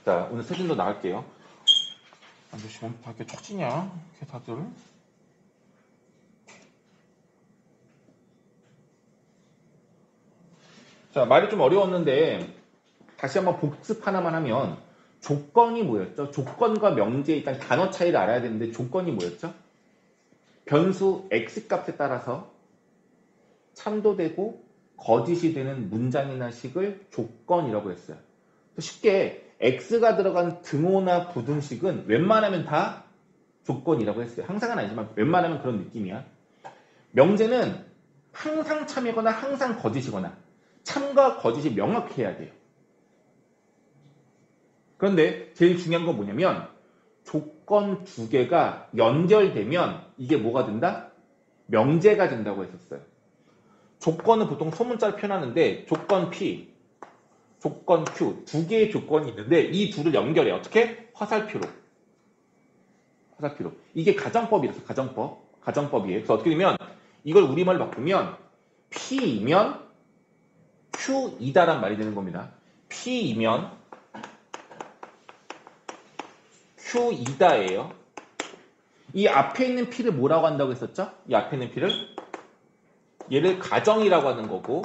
자, 오늘 사진도 나갈게요. 잠시만, 다 이렇게 촉지냐? 이렇게 다들. 자, 말이 좀 어려웠는데, 다시 한번 복습 하나만 하면, 조건이 뭐였죠? 조건과 명제, 일단 단어 차이를 알아야 되는데, 조건이 뭐였죠? 변수 x값에 따라서 참도되고 거짓이 되는 문장이나 식을 조건이라고 했어요. 쉽게 x가 들어간 등호나 부등식은 웬만하면 다 조건이라고 했어요. 항상은 아니지만 웬만하면 그런 느낌이야. 명제는 항상 참이거나 항상 거짓이거나 참과 거짓이 명확해야 돼요. 그런데 제일 중요한 건 뭐냐면 조건 두 개가 연결되면 이게 뭐가 된다? 명제가 된다고 했었어요. 조건은 보통 소문자로 표현하는데 조건 P, 조건 Q 두 개의 조건이 있는데 이 둘을 연결해. 어떻게? 화살표로. 화살표로. 이게 가정법이라서 가정법이에요. 그래서 어떻게 되면 이걸 우리말로 바꾸면 P이면 Q이다란 말이 되는 겁니다. P이면 Q이다예요. 이 앞에 있는 P를 뭐라고 한다고 했었죠? 이 앞에 있는 P를 얘를 가정이라고 하는 거고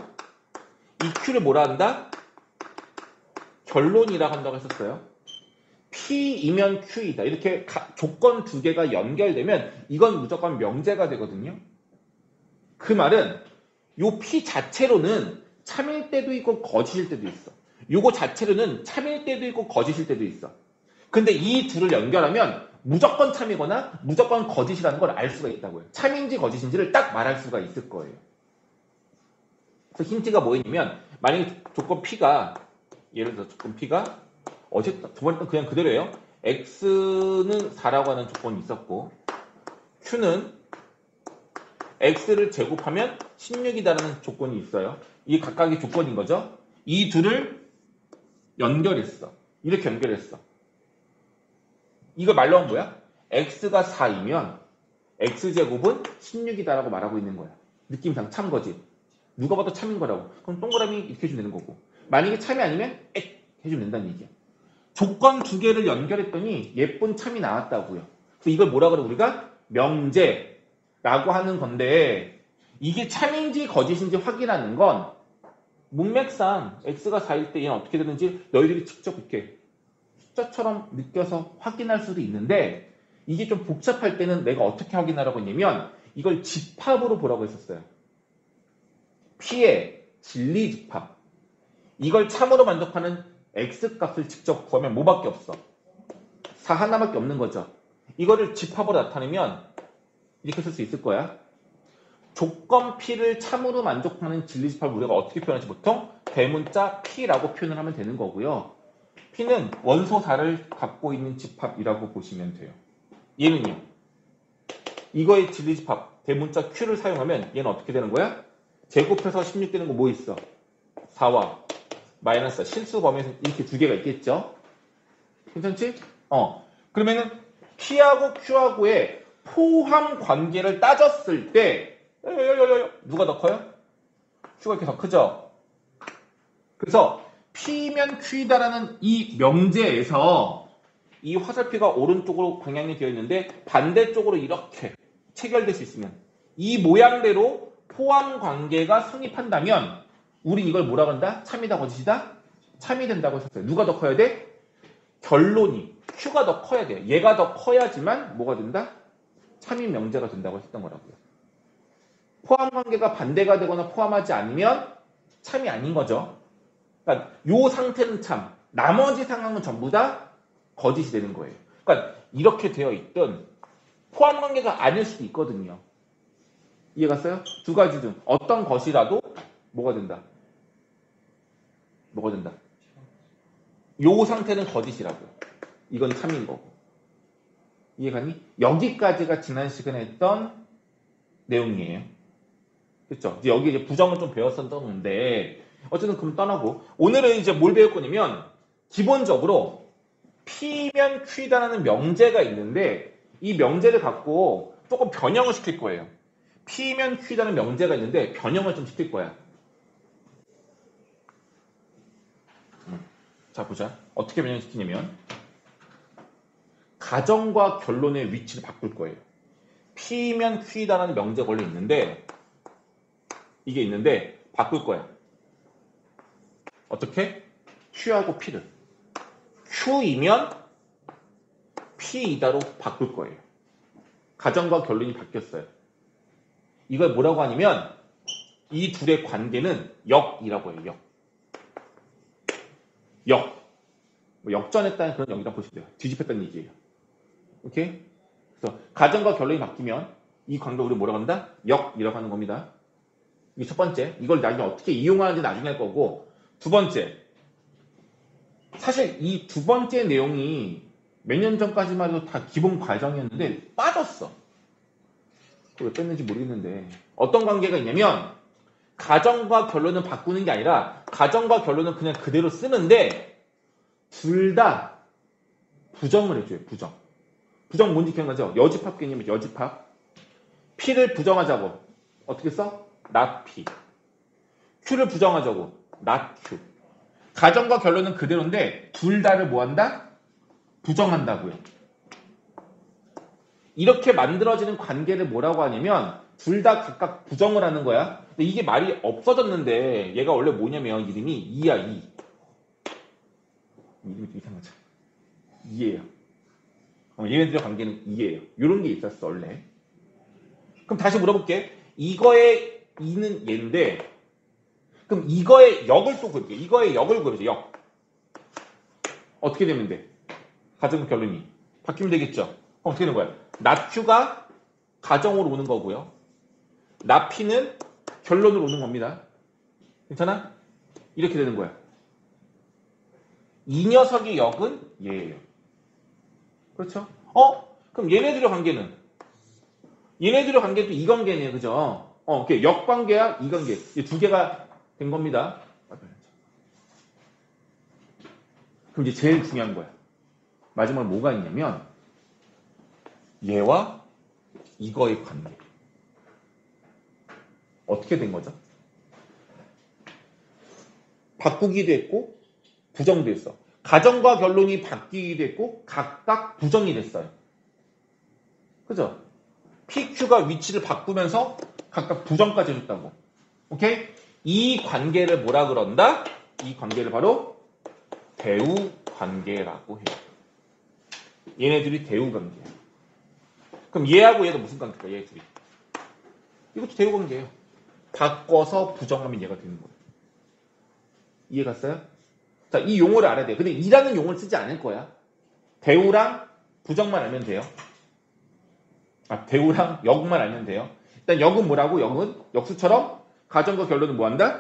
이 Q를 뭐라 한다? 결론이라고 한다고 했었어요. P이면 Q이다. 이렇게 조건 두 개가 연결되면 이건 무조건 명제가 되거든요. 그 말은 요 P 자체로는 참일 때도 있고 거짓일 때도 있어. 요거 자체로는 참일 때도 있고 거짓일 때도 있어. 근데 이 둘을 연결하면 무조건 참이거나 무조건 거짓이라는 걸 알 수가 있다고요. 참인지 거짓인지를 딱 말할 수가 있을 거예요. 그래서 힌트가 뭐였냐면 만약에 조건 P가 예를 들어 조건 P가 저번에 그냥 그대로예요. X는 4라고 하는 조건이 있었고 Q는 X를 제곱하면 16이다라는 조건이 있어요. 이게 각각의 조건인 거죠. 이 둘을 연결했어. 이렇게 연결했어. 이거 말로 하면 뭐야? X가 4이면 X제곱은 16이다라고 말하고 있는 거야. 느낌상 참거지. 누가 봐도 참인 거라고. 그럼 동그라미 이렇게 해주면 되는 거고. 만약에 참이 아니면 해주면 된다는 얘기야. 조건 두 개를 연결했더니 예쁜 참이 나왔다고요. 그래서 이걸 뭐라 그래 우리가? 명제라고 하는 건데 이게 참인지 거짓인지 확인하는 건 문맥상 x가 4일 때 얘는 어떻게 되는지 너희들이 직접 이렇게 숫자처럼 느껴서 확인할 수도 있는데 이게 좀 복잡할 때는 내가 어떻게 확인하라고 했냐면 이걸 집합으로 보라고 했었어요. P의 진리집합. 이걸 참으로 만족하는 X값을 직접 구하면 뭐밖에 없어? 4 하나밖에 없는 거죠. 이거를 집합으로 나타내면 이렇게 쓸 수 있을 거야. 조건 P를 참으로 만족하는 진리집합을 우리가 어떻게 표현하지 보통? 대문자 P라고 표현을 하면 되는 거고요. P는 원소 4를 갖고 있는 집합이라고 보시면 돼요. 얘는요. 이거의 진리집합 대문자 Q를 사용하면 얘는 어떻게 되는 거야? 제곱해서 16 되는 거 뭐 있어? 4와 마이너스 실수 범위에서 이렇게 두 개가 있겠죠? 괜찮지? 그러면은 P하고 Q하고의 포함 관계를 따졌을 때 누가 더 커요? Q가 이렇게 더 크죠? 그래서 P면 Q이다라는 이 명제에서 이 화살표가 오른쪽으로 방향이 되어 있는데 반대쪽으로 이렇게 체결될 수 있으면 이 모양대로 포함 관계가 성립한다면 우린 이걸 뭐라고 한다? 참이다 거짓이다? 참이 된다고 했었어요. 누가 더 커야 돼? 결론이 Q가 더 커야 돼요. 얘가 더 커야지만 뭐가 된다? 참인 명제가 된다고 했던 거라고요. 포함 관계가 반대가 되거나 포함하지 않으면 참이 아닌 거죠. 그러니까 요 상태는 참, 나머지 상황은 전부 다 거짓이 되는 거예요. 그러니까 이렇게 되어 있든 포함 관계가 아닐 수도 있거든요. 이해갔어요? 두 가지 중 어떤 것이라도 뭐가 된다? 뭐가 된다? 요 상태는 거짓이라고요. 이건 참인 거고. 이해가니? 여기까지가 지난 시간에 했던 내용이에요. 그렇죠? 이제 여기 이제 부정을 좀 배웠었는데 어쨌든 그럼 떠나고 오늘은 이제 뭘 배울 거냐면 기본적으로 P면 Q다라는 명제가 있는데 이 명제를 갖고 조금 변형을 시킬 거예요. P면 Q다라는 명제가 있는데 변형을 좀 시킬 거야. 자, 보자. 어떻게 변형시키냐면 가정과 결론의 위치를 바꿀 거예요. P면 Q이다라는 명제가 원래 있는데 이게 있는데 바꿀 거야. 어떻게? Q하고 P를 Q이면 P이다로 바꿀 거예요. 가정과 결론이 바뀌었어요. 이걸 뭐라고 하냐면 이 둘의 관계는 역이라고 해요. 역. 역. 뭐 역전했다는 그런 역이라고 보시면 돼요. 뒤집혔다는 얘기예요. 오케이? 그래서 가정과 결론이 바뀌면 이 관계를 우리 뭐라고 한다? 역이라고 하는 겁니다. 이게 첫 번째. 이걸 나중에 어떻게 이용하는지 나중에 할 거고, 두 번째. 사실 이 두 번째 내용이 몇 년 전까지만 해도 다 기본 과정이었는데 빠졌어. 왜 뺐는지 모르겠는데 어떤 관계가 있냐면 가정과 결론은 바꾸는 게 아니라 가정과 결론은 그냥 그대로 쓰는데 둘 다 부정을 해줘요. 부정 뭔지 기억나죠? 여집합 개념이 여집합. P를 부정하자고 어떻게 써? not P. Q를 부정하자고 not Q. 가정과 결론은 그대로인데 둘 다를 뭐한다? 부정한다고요. 이렇게 만들어지는 관계를 뭐라고 하냐면 둘 다 각각 부정을 하는 거야. 근데 이게 말이 없어졌는데 얘가 원래 뭐냐면 이름이 이야 이. 이름이 좀 이상하죠. 이예요. 얘네들의 관계는 이예요. 이런 게 있었어 원래. 그럼 다시 물어볼게. 이거의 이는 얘인데 그럼 이거의 역을 또 구해볼게. 이거의 역을 구해보자. 역. 어떻게 되면 돼? 가정 결론이 바뀌면 되겠죠. 그럼 어떻게 되는 거야? 나큐가 가정으로 오는 거고요. 나피는 결론으로 오는 겁니다. 괜찮아? 이렇게 되는 거야. 이 녀석의 역은 얘예요. 그렇죠? 그럼 얘네들의 관계는? 얘네들의 관계도 이 관계네요. 그죠? 오케이. 역관계야 이 관계. 이 두 개가 된 겁니다. 그럼 이제 제일 중요한 거야. 마지막으로 뭐가 있냐면 얘와 이거의 관계. 어떻게 된 거죠? 바꾸기도 했고 부정도 했어. 가정과 결론이 바뀌기도 했고 각각 부정이 됐어요. 그죠? PQ가 위치를 바꾸면서 각각 부정까지 해줬다고. 오케이? 이 관계를 뭐라 그런다? 이 관계를 바로 대우 관계라고 해요. 얘네들이 대우 관계야. 그럼 얘하고 얘가 무슨 관계일까? 얘 둘이. 이것도 대우 관계예요. 바꿔서 부정하면 얘가 되는 거예요. 이해 갔어요? 자, 이 용어를 알아야 돼요. 근데 이라는 용어를 쓰지 않을 거야. 대우랑 부정만 알면 돼요. 대우랑 역만 알면 돼요. 일단 역은 뭐라고? 역은 역수처럼 가정과 결론은 뭐 한다?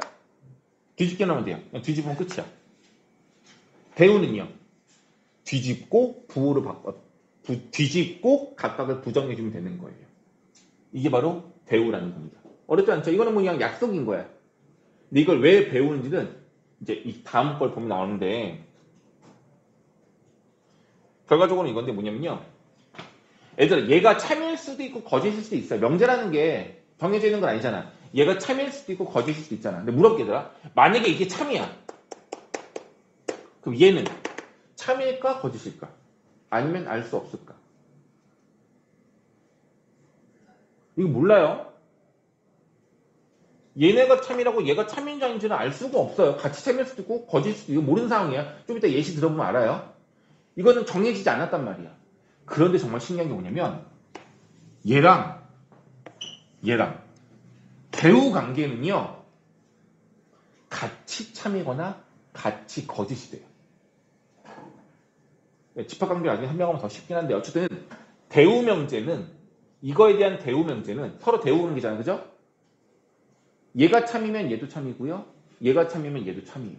뒤집게 넣으면 돼요. 그냥 뒤집으면 끝이야. 대우는요. 뒤집고 부호를 바꿔 뒤집고 각각을 부정해주면 되는 거예요. 이게 바로 대우라는 겁니다. 어렵지 않죠? 이거는 그냥 약속인 거야. 근데 이걸 왜 배우는지는 이제 이 다음 걸 보면 나오는데 결과적으로는 이건데 뭐냐면요. 얘들아 얘가 참일 수도 있고 거짓일 수도 있어요. 명제라는 게 정해져 있는 건 아니잖아. 얘가 참일 수도 있고 거짓일 수도 있잖아. 근데 물어볼게 얘들아. 만약에 이게 참이야. 그럼 얘는 참일까 거짓일까? 아니면 알 수 없을까? 이거 몰라요. 얘네가 참이라고 얘가 참인지 아닌지는 알 수가 없어요. 같이 참일 수도 있고 거짓일 수도 있고 모르는 상황이야. 좀 이따 예시 들어보면 알아요. 이거는 정해지지 않았단 말이야. 그런데 정말 신기한 게 뭐냐면 얘랑 대우 관계는요. 같이 참이거나 같이 거짓이 돼요. 집합관계가 나중에 설명하면 더 쉽긴 한데 어쨌든 대우 명제는 이거에 대한 대우 명제는 서로 대우 관계잖아요. 그죠? 얘가 참이면 얘도 참이고요. 얘가 참이면 얘도 참이에요.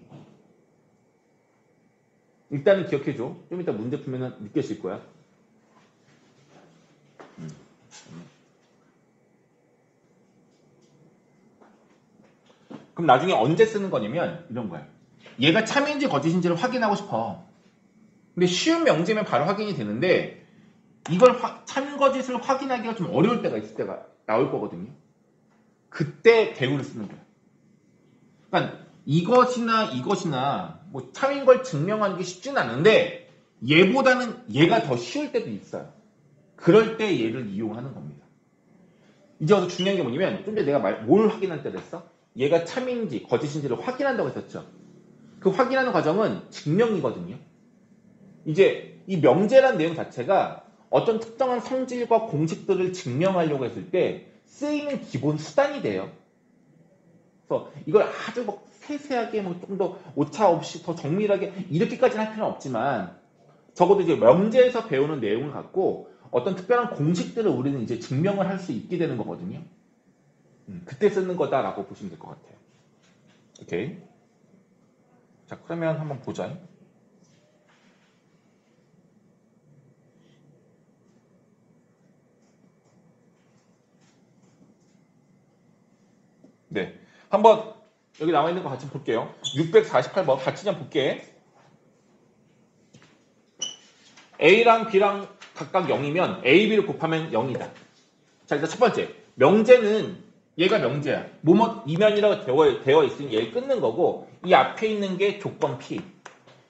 일단은 기억해줘. 좀 이따 문제 풀면 느껴질 거야. 그럼 나중에 언제 쓰는 거냐면 이런 거야. 얘가 참인지 거짓인지를 확인하고 싶어. 근데 쉬운 명제면 바로 확인이 되는데 이걸 참 거짓을 확인하기가 좀 어려울 때가 있을 때가 나올 거거든요. 그때 대우를 쓰는 거야. 그러니까 이것이나 뭐 참인 걸 증명하는 게 쉽진 않은데 얘보다는 얘가 더 쉬울 때도 있어요. 그럴 때 얘를 이용하는 겁니다. 이제 와서 중요한 게 뭐냐면 좀 전에 내가 뭘 확인할 때 됐어? 얘가 참인지 거짓인지를 확인한다고 했었죠. 그 확인하는 과정은 증명이거든요. 이제 이 명제란 내용 자체가 어떤 특정한 성질과 공식들을 증명하려고 했을 때 쓰이는 기본 수단이 돼요. 그래서 이걸 아주 뭐 세세하게 뭐 좀 더 오차 없이 더 정밀하게 이렇게까지는 할 필요는 없지만 적어도 이제 명제에서 배우는 내용을 갖고 어떤 특별한 공식들을 우리는 이제 증명을 할 수 있게 되는 거거든요. 그때 쓰는 거다라고 보시면 될 것 같아요. 오케이. 자, 그러면 한번 보자. 네. 한번 여기 나와 있는 거 같이 볼게요. 648번 같이 좀 볼게. A랑 B랑 각각 0이면 A, B를 곱하면 0이다. 자, 일단 첫 번째. 명제는 얘가 명제야. 뭐뭐 이면이라고 되어 있으니 얘를 끊는 거고 이 앞에 있는 게 조건 P.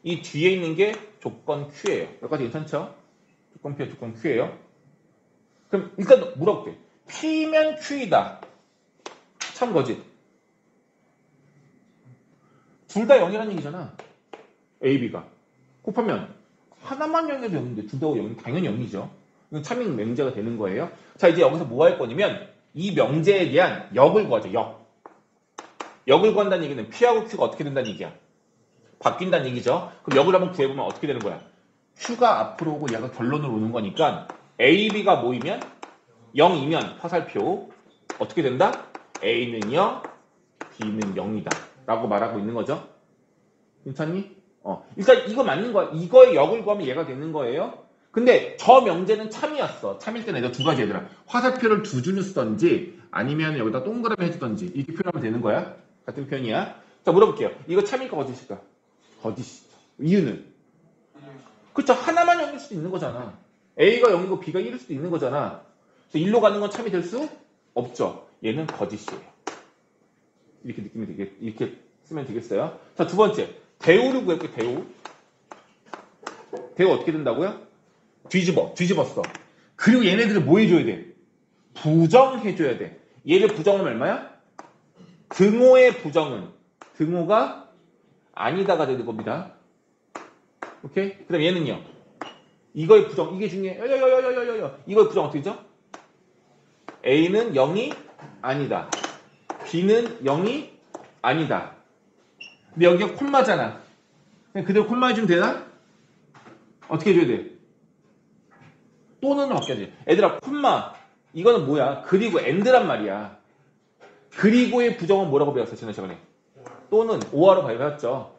이 뒤에 있는 게 조건 Q예요. 여기까지 괜찮죠? 조건 P와 조건 Q예요. 그럼 일단 물어볼게. P면 Q이다. 참 거짓. 둘 다 0이라는 얘기잖아. A, B가. 곱하면 하나만 0이어도 0인데 둘 다 0이 당연히 0이죠. 이건 참인 명제가 되는 거예요. 자, 이제 여기서 뭐 할 거냐면 이 명제에 대한 역을 구하죠. 역을 구한다는 얘기는 P하고 Q가 어떻게 된다는 얘기야? 바뀐다는 얘기죠. 그럼 역을 한번 구해보면 어떻게 되는 거야? Q가 앞으로 오고 얘가 결론으로 오는 거니까 A, B가 모이면 0이면 화살표 어떻게 된다? A는 0, B는 0이다 라고 말하고 있는 거죠. 괜찮니? 일단 이거 맞는 거야. 이거의 역을 구하면 얘가 되는 거예요. 근데 저 명제는 참이었어. 참일 때는 두 가지 얘들아. 화살표를 두 줄을 쓰던지 아니면 여기다 동그라미 해주던지 이렇게 표현하면 되는 거야. 같은 표현이야. 자, 물어볼게요. 이거 참일까 거짓일까? 거짓이죠. 이유는? 그쵸. 하나만 0일 수도 있는 거잖아. A가 0이고 B가 1일 수도 있는 거잖아. 그래서 1로 가는 건 참이 될 수 없죠. 얘는 거짓이에요. 이렇게 쓰면 되겠어요. 자, 두 번째. 대우를 구할게요. 대우 어떻게 된다고요? 뒤집었어. 그리고 얘네들을 뭐 해줘야 돼? 부정해줘야 돼. 얘를 부정하면 얼마야? 등호의 부정은 등호가 아니다가 되는 겁니다. 오케이? 그 다음 얘는요. 이거의 부정, 이게 중요해. 이거의 부정 어떻게 되죠? A는 0이 아니다. B는 0이 아니다. 근데 여기가 콤마잖아. 그냥 그대로 콤마 해주면 되나? 어떻게 해줘야 돼? 또는 바뀌어야지. 애들아, 콤마. 이거는 뭐야? 그리고 엔드란 말이야. 그리고의 부정은 뭐라고 배웠어, 지난 시간에? 또는 오화로 배웠죠.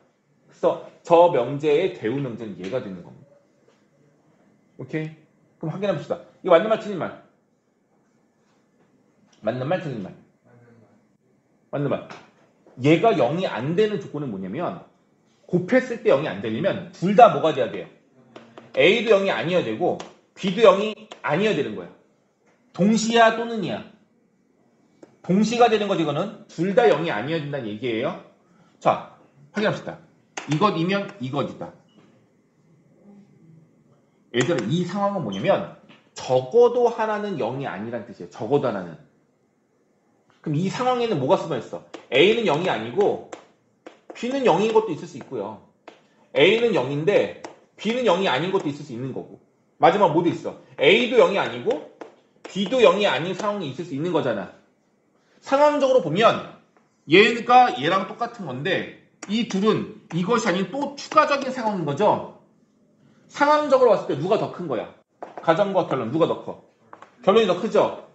그래서 저 명제의 대우 명제는 얘가 되는 겁니다. 오케이? 그럼 확인해 봅시다. 이거 맞는 말, 틀린 말? 맞는 말, 틀린 말? 맞는 말. 얘가 0이 안 되는 조건은 뭐냐면 곱했을 때 0이 안 되려면 둘 다 뭐가 돼야 돼요? A도 0이 아니어야 되고 B도 0이 아니어야 되는 거야. 동시야 또는이야. 동시가 되는 거지 이거는. 둘 다 0이 아니어야 된다는 얘기예요. 자, 확인합시다. 이것이면 이것이다. 얘들아, 이 상황은 뭐냐면 적어도 하나는 0이 아니란 뜻이에요. 적어도 하나는. 그럼 이 상황에는 뭐가 숨어있어? A는 0이 아니고 B는 0인 것도 있을 수 있고요. A는 0인데 B는 0이 아닌 것도 있을 수 있는 거고. 마지막 뭐도 있어? A도 0이 아니고 B도 0이 아닌 상황이 있을 수 있는 거잖아. 상황적으로 보면 얘가 얘랑 똑같은 건데 이 둘은 이것이 아닌 또 추가적인 상황인 거죠. 상황적으로 봤을 때 누가 더 큰 거야? 가정과 결론 누가 더 커? 결론이 더 크죠?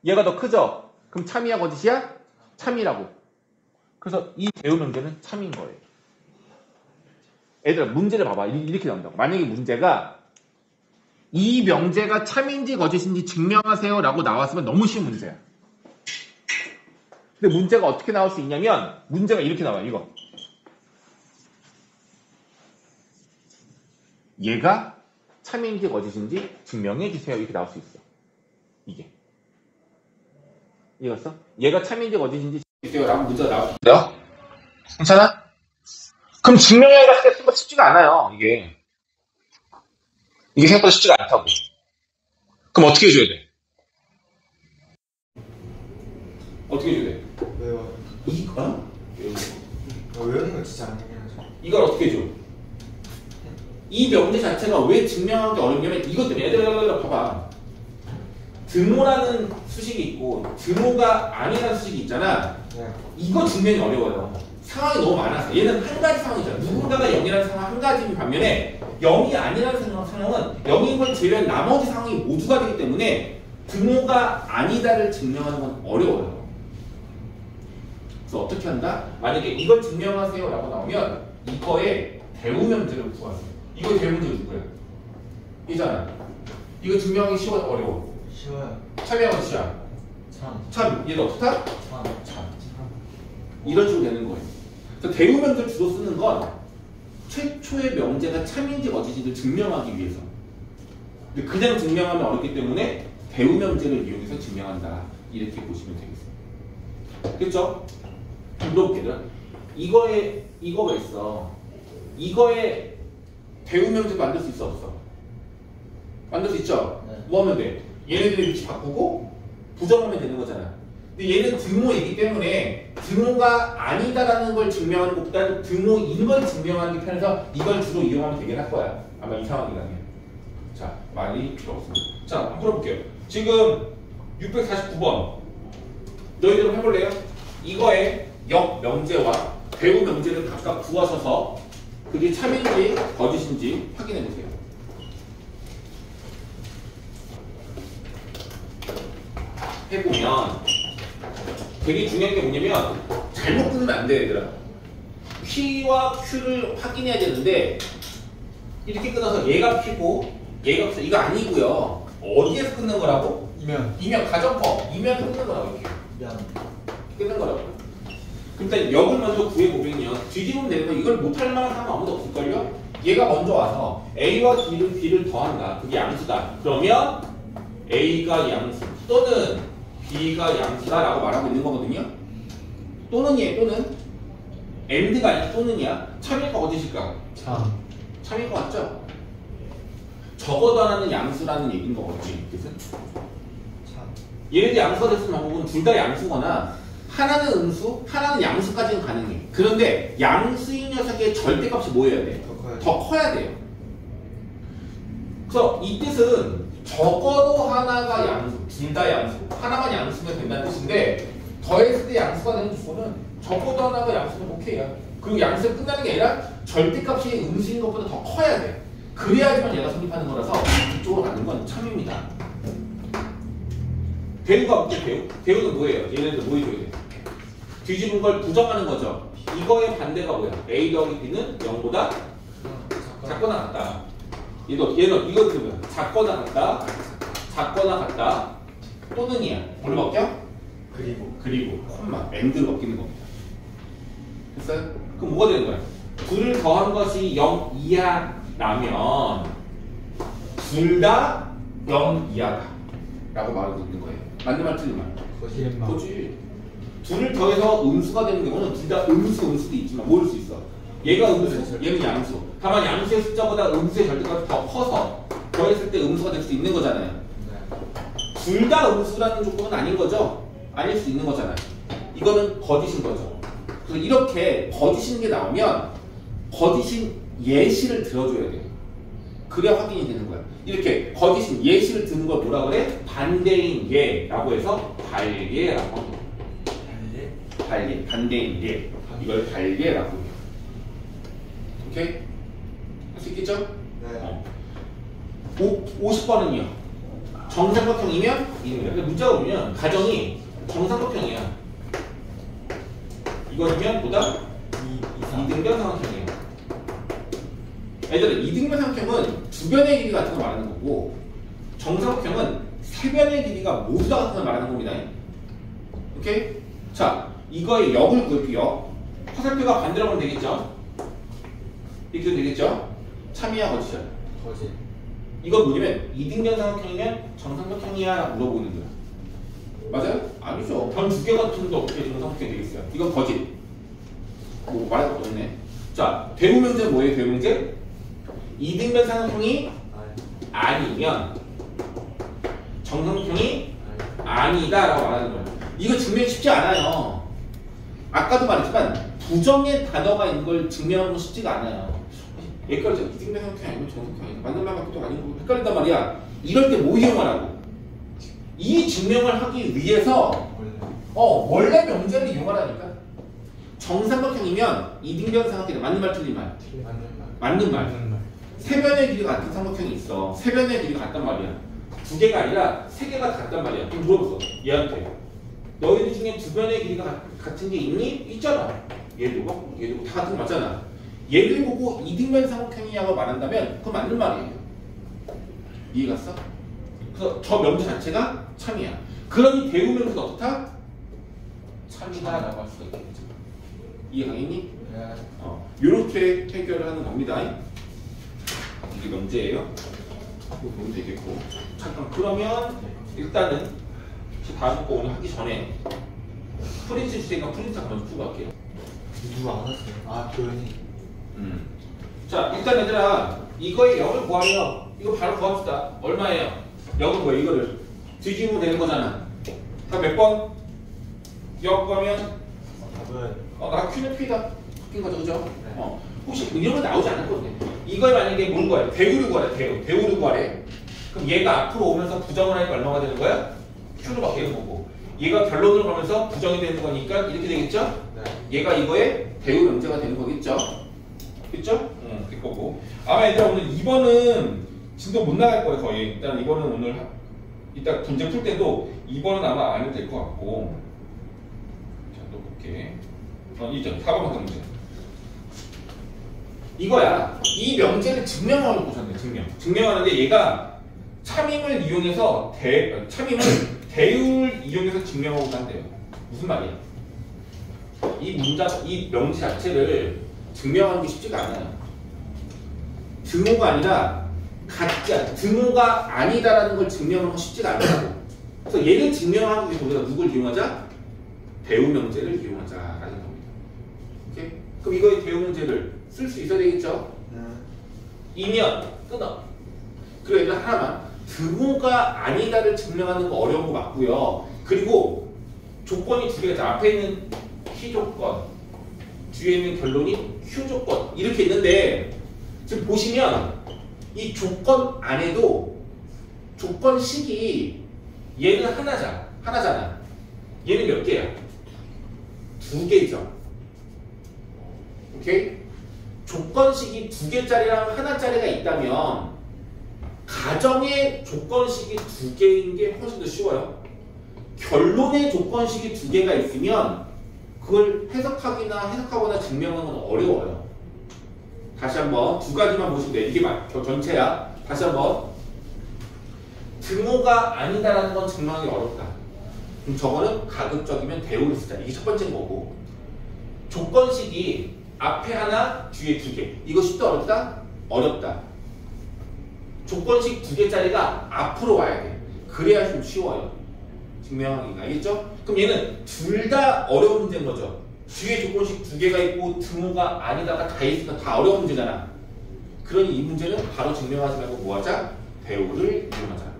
얘가 더 크죠? 그럼 참이야 거짓이야? 참이라고. 그래서 이 대우 명제는 참인 거예요. 얘들아, 문제를 봐봐. 이렇게 나온다고. 만약에 문제가 이 명제가 참인지 거짓인지 증명하세요 라고 나왔으면 너무 쉬운 문제야. 근데 문제가 어떻게 나올 수 있냐면 문제가 이렇게 나와요. 이거. 얘가 참인지 거짓인지 증명해 주세요. 이렇게 나올 수 있어. 이게. 이해갔어? 얘가 참인지 거짓인지 증명해 주세요 라고 문제가 나올 수 있어요. 괜찮아? 그럼 증명해야 생각보다 쉽지가 않아요. 이게 생각보다 쉽지가 않다고. 그럼 어떻게 해줘야 돼? 어떻게 해줘야 돼? 왜요? 외우는 거 진짜 안 중요하죠. 이걸 어떻게 해줘? 이 명제 자체가 왜 증명하기 어렵냐면 이것 때문에 얘들아 봐봐. 등호라는 수식이 있고 등호가 아니라는 수식이 있잖아. 네. 이거 증명이 어려워요. 상황이 너무 많아서. 얘는 한 가지 상황이잖아. 누군가가 0이라는 상황 한 가지인 반면에 0이 아니라는 상황은 0인 걸 제외한 나머지 상황이 모두가 되기 때문에 등호가 아니다를 증명하는 건 어려워요. 그래서 어떻게 한다? 만약에 이걸 증명하세요 라고 나오면 이거의 대우명제를 구하세요. 이거 대우명제 누구야? 이잖아. 이거 증명하기 쉬워 어려워? 쉬워요. 참여하기 쉬워. 참 얘는 어떻다? 참. 이런 식으로 되는 거예요. 그래서 대우명제를 주로 쓰는 건 최초의 명제가 참인지 거짓인지를 증명하기 위해서. 근데 그냥 증명하면 어렵기 때문에 대우명제를 이용해서 증명한다. 이렇게 보시면 되겠습니다. 그렇죠? 물어볼게요. 이거가 있어. 이거에 대우명제 만들 수 있어 없어? 만들 수 있죠? 네. 뭐 하면 돼? 얘네들의 위치 바꾸고 부정하면 되는 거잖아. 근데 얘는 등호이기 때문에 등호가 아니다라는 걸 증명하는 것보다는 등호인 걸 증명하는 게 편해서 이걸 주로 이용하면 되긴 할 거야. 아마 이 상황이라면. 자, 말이 필요 없습니다. 자, 한번 풀어볼게요. 지금 649번. 너희들 해볼래요? 이거에 역 명제와 배우 명제를 각각 구하셔서 그게 참인지 거짓인지 확인해 보세요. 해보면 되게 중요한 게 뭐냐면 잘못 끊으면 안 돼, 얘들아. P와 Q를 확인해야 되는데 이렇게 끊어서 얘가 P고 얘가 Q. 이거 아니고요. 어디에서 끊는 거라고? 이면 가정법. 이면 끊는 거라고 이렇게. 끊는 거라고. 일단 역을 먼저 구해보면요. 뒤집으면 되는데 이걸 못할 만한 사람 아무도 없을걸요? 얘가 먼저 와서 A와 B를 더한다. 그게 양수다. 그러면 A가 양수 또는 B가 양수다 라고 말하고 있는 거거든요. 또는이에요. 또는 AND가 아니라 또는이야. 참일까 거짓일까? 참일 것 같죠? 적어도 하나는 양수라는 얘기인 거겠지. 뜻은? 얘네들 양수가 될 수 있는 방법은 둘 다 양수거나 하나는 음수, 하나는 양수까지는 가능해. 그런데 양수인 녀석의 절대값이 뭐여야 돼? 더 커야 돼요. 그래서 이 뜻은 적어도 하나가 양수, 둘 다 양수, 하나만 양수면 된다는 뜻인데 더했을 때 양수가 되는 주소는 적어도 하나가 양수면 오케이야. 그리고 양수가 끝나는 게 아니라 절대값이 음수인 것보다 더 커야 돼. 그래야지만 얘가 성립하는 거라서 이쪽으로 가는 건 참입니다. 대우가 없죠, 대우? 대우는 뭐예요? 얘네들 뭐 해줘야 돼? 뒤집은 걸 부정하는 거죠. 이거의 반대가 뭐야? A 더하기 B는 0보다 작거나 같다. 얘는 이거 그 뭐야? 작거나 같다. 또는이야. 뭘로 바뀌어? 그리고 콤마 AND로 바뀌는 겁니다. 됐어요? 그럼 뭐가 되는 거야? 둘을 더한 것이 0 이하라면 둘 다 0 이하다 라고 말하고 있는 거예요. 맞는 말 틀린 말? 거짓. 둘을 더해서 음수가 되는 경우는 둘 다 음수도 있지만 모를 수 있어. 얘가 음수, 얘는 양수. 다만 양수의 숫자보다 음수의 절대값이 더 커서 더했을 때 음수가 될 수 있는 거잖아요. 둘 다 음수라는 조건은 아닌 거죠? 아닐 수 있는 거잖아요. 이거는 거짓인 거죠. 그래서 이렇게 거짓인 게 나오면 거짓인 예시를 들어줘야 돼요. 그래야 확인이 되는 거야. 이렇게 거짓인 예시를 드는 걸 뭐라 그래? 반대인 예라고 해서 발예라고 합니다. 발예, 반대인 예. 이걸 발예라고 해요. 오케이? 할 수 있겠죠? 네. 50번은요. 정삼각형이면 이입니다. 근데 문자가 보면 가정이 정삼각형이야. 이거면 보다 이등변 삼각형이에요. 얘들아, 이등변 삼각형은 두 변의 길이 같은 걸 말하는 거고 정삼각형은 세 변의 길이가 모두 다 같은 걸 말하는 겁니다. 오케이? 자, 이거의 역을 구할게요. 화살표가 반대로 하면 되겠죠? 이렇게 되겠죠? 참이야 거짓이야? 거짓. 이건 뭐냐면 이등변 삼각형이면 정삼각형이야 라고 물어보는 거야. 맞아요? 아니죠. 변 두 개 같은 게 어떻게 정삼각형이 되겠어요? 이건 거짓. 뭐 말할 거 없네. 자, 대우명제는 뭐예요? 대우명제? 이등변 삼각형이 아니면 정삼각형이 아니다라고 말하는 거예요. 이거 증명이 쉽지 않아요. 아까도 말했지만 부정의 단어가 있는 걸 증명하는 건 쉽지가 않아요. 헷갈리죠. 이등변 삼각형이 아니면 정삼각형이 아니고 맞는 말 같기도 아닌 거 헷갈린단 말이야. 이럴 때 뭐 이용하라고? 이 증명을 하기 위해서 원래 명제를 이용하라니까. 정삼각형이면 이등변 삼각형이 맞는 말 틀린 말? 맞는 말. 세변의 길이가 같은 삼각형이 있어. 세변의 길이가 같단 말이야. 두 개가 아니라 세 개가 같단 말이야. 그럼 물어봤어. 얘한테. 너희들 중에 두 변의 길이가 같은 게 있니? 있잖아. 얘도 다 같은 거 맞잖아. 얘를 보고 이등변 삼각형이냐고 말한다면 그건 맞는 말이에요. 이해 갔어? 그래서 저 명제 자체가 참이야. 그러니 대우명제가 어떻다? 참이다라고 할 수가 있겠죠. 이해 가겠니? 이렇게 해결을 하는 겁니다. 이게 명제예요. 이거 보면 되겠고. 잠깐 그러면 일단은 다음 거 오늘 하기 전에 프린트 주제니까 프린트 한번 풀고 갈게요. 누가 안 왔어요? 아, 교현이. 자, 일단 얘들아 이거의 역을 구하래요. 이거 바로 구합시다. 얼마예요? 역은 뭐야? 이거를 뒤집으면 되는 거잖아. 다 몇 번? 역 구하면 답은 나 Q는 P다. 바뀐 거죠, 그죠? 네. 혹시 이런 거 나오지 않았거든요. 이걸 만약에 뭘 구하래? 대우를 구하래. 대우를 구하래. 그럼 얘가 앞으로 오면서 부정을 하니까 얼마가 되는 거야? Q로 바뀌는 거고. 얘가 결론으로 가면서 부정이 되는 거니까 이렇게 되겠죠? 네. 얘가 이거의 대우 명제가 되는 거겠죠? 그쵸? 될 거고. 아마 얘들아 오늘 2번은 진도 못 나갈 거예요, 거의. 일단 2번은 오늘 이따 문제 풀 때도 2번은 아마 안 해도 될 것 같고. 자, 또 볼게. 2점, 4번 같은 문제. 이거야. 이 명제를 증명하는 보셨네, 증명하는데 얘가 참임을 이용해서 참임을 대우를 이용해서 증명하고 한대요. 무슨 말이야? 이 명제 자체를 증명하는 게 쉽지가 않아요. 등호가 아니라 등호가 아니다라는 걸 증명하는 건 쉽지가 않다고. 그래서 얘를 증명하기 위해서 우리가 누굴 이용하자? 대우 명제를 이용하자라는 겁니다. 오케이? 그럼 이거의 대우 명제를 쓸 수 있어야 되겠죠? 이면 끊어. 그리고 얘를 하나만 등호가 아니다를 증명하는 거 어려운 거 맞고요. 그리고 조건이 두 개가 앞에 있는 P 조건, 뒤에 있는 결론이 Q 조건 이렇게 있는데 지금 보시면 이 조건 안에도 조건식이 얘는 하나잖아. 얘는 몇 개야? 두 개죠. 오케이? 조건식이 두 개짜리랑 하나짜리가 있다면 가정의 조건식이 두 개인 게 훨씬 더 쉬워요. 결론의 조건식이 두 개가 있으면 그걸 해석하거나 증명하는 건 어려워요. 다시 한번 두 가지만 보시면 돼. 이게 전체야. 다시 한번 등호가 아니다라는 건 증명하기 어렵다. 그럼 저거는 가급적이면 대우를 쓰자. 이게 첫 번째인 거고. 조건식이 앞에 하나, 뒤에 두 개. 이거 쉽다 어렵다? 어렵다. 조건식 두 개짜리가 앞으로 와야 돼. 그래야 좀 쉬워요. 증명하기가. 알겠죠? 그럼 얘는 둘 다 어려운 문제인 거죠. 뒤에 조건식 두 개가 있고 등호가 아니다가 다 있으니까 다 어려운 문제잖아. 그러니 이 문제는 바로 증명하지 말고 뭐하자? 대우를 이용하자.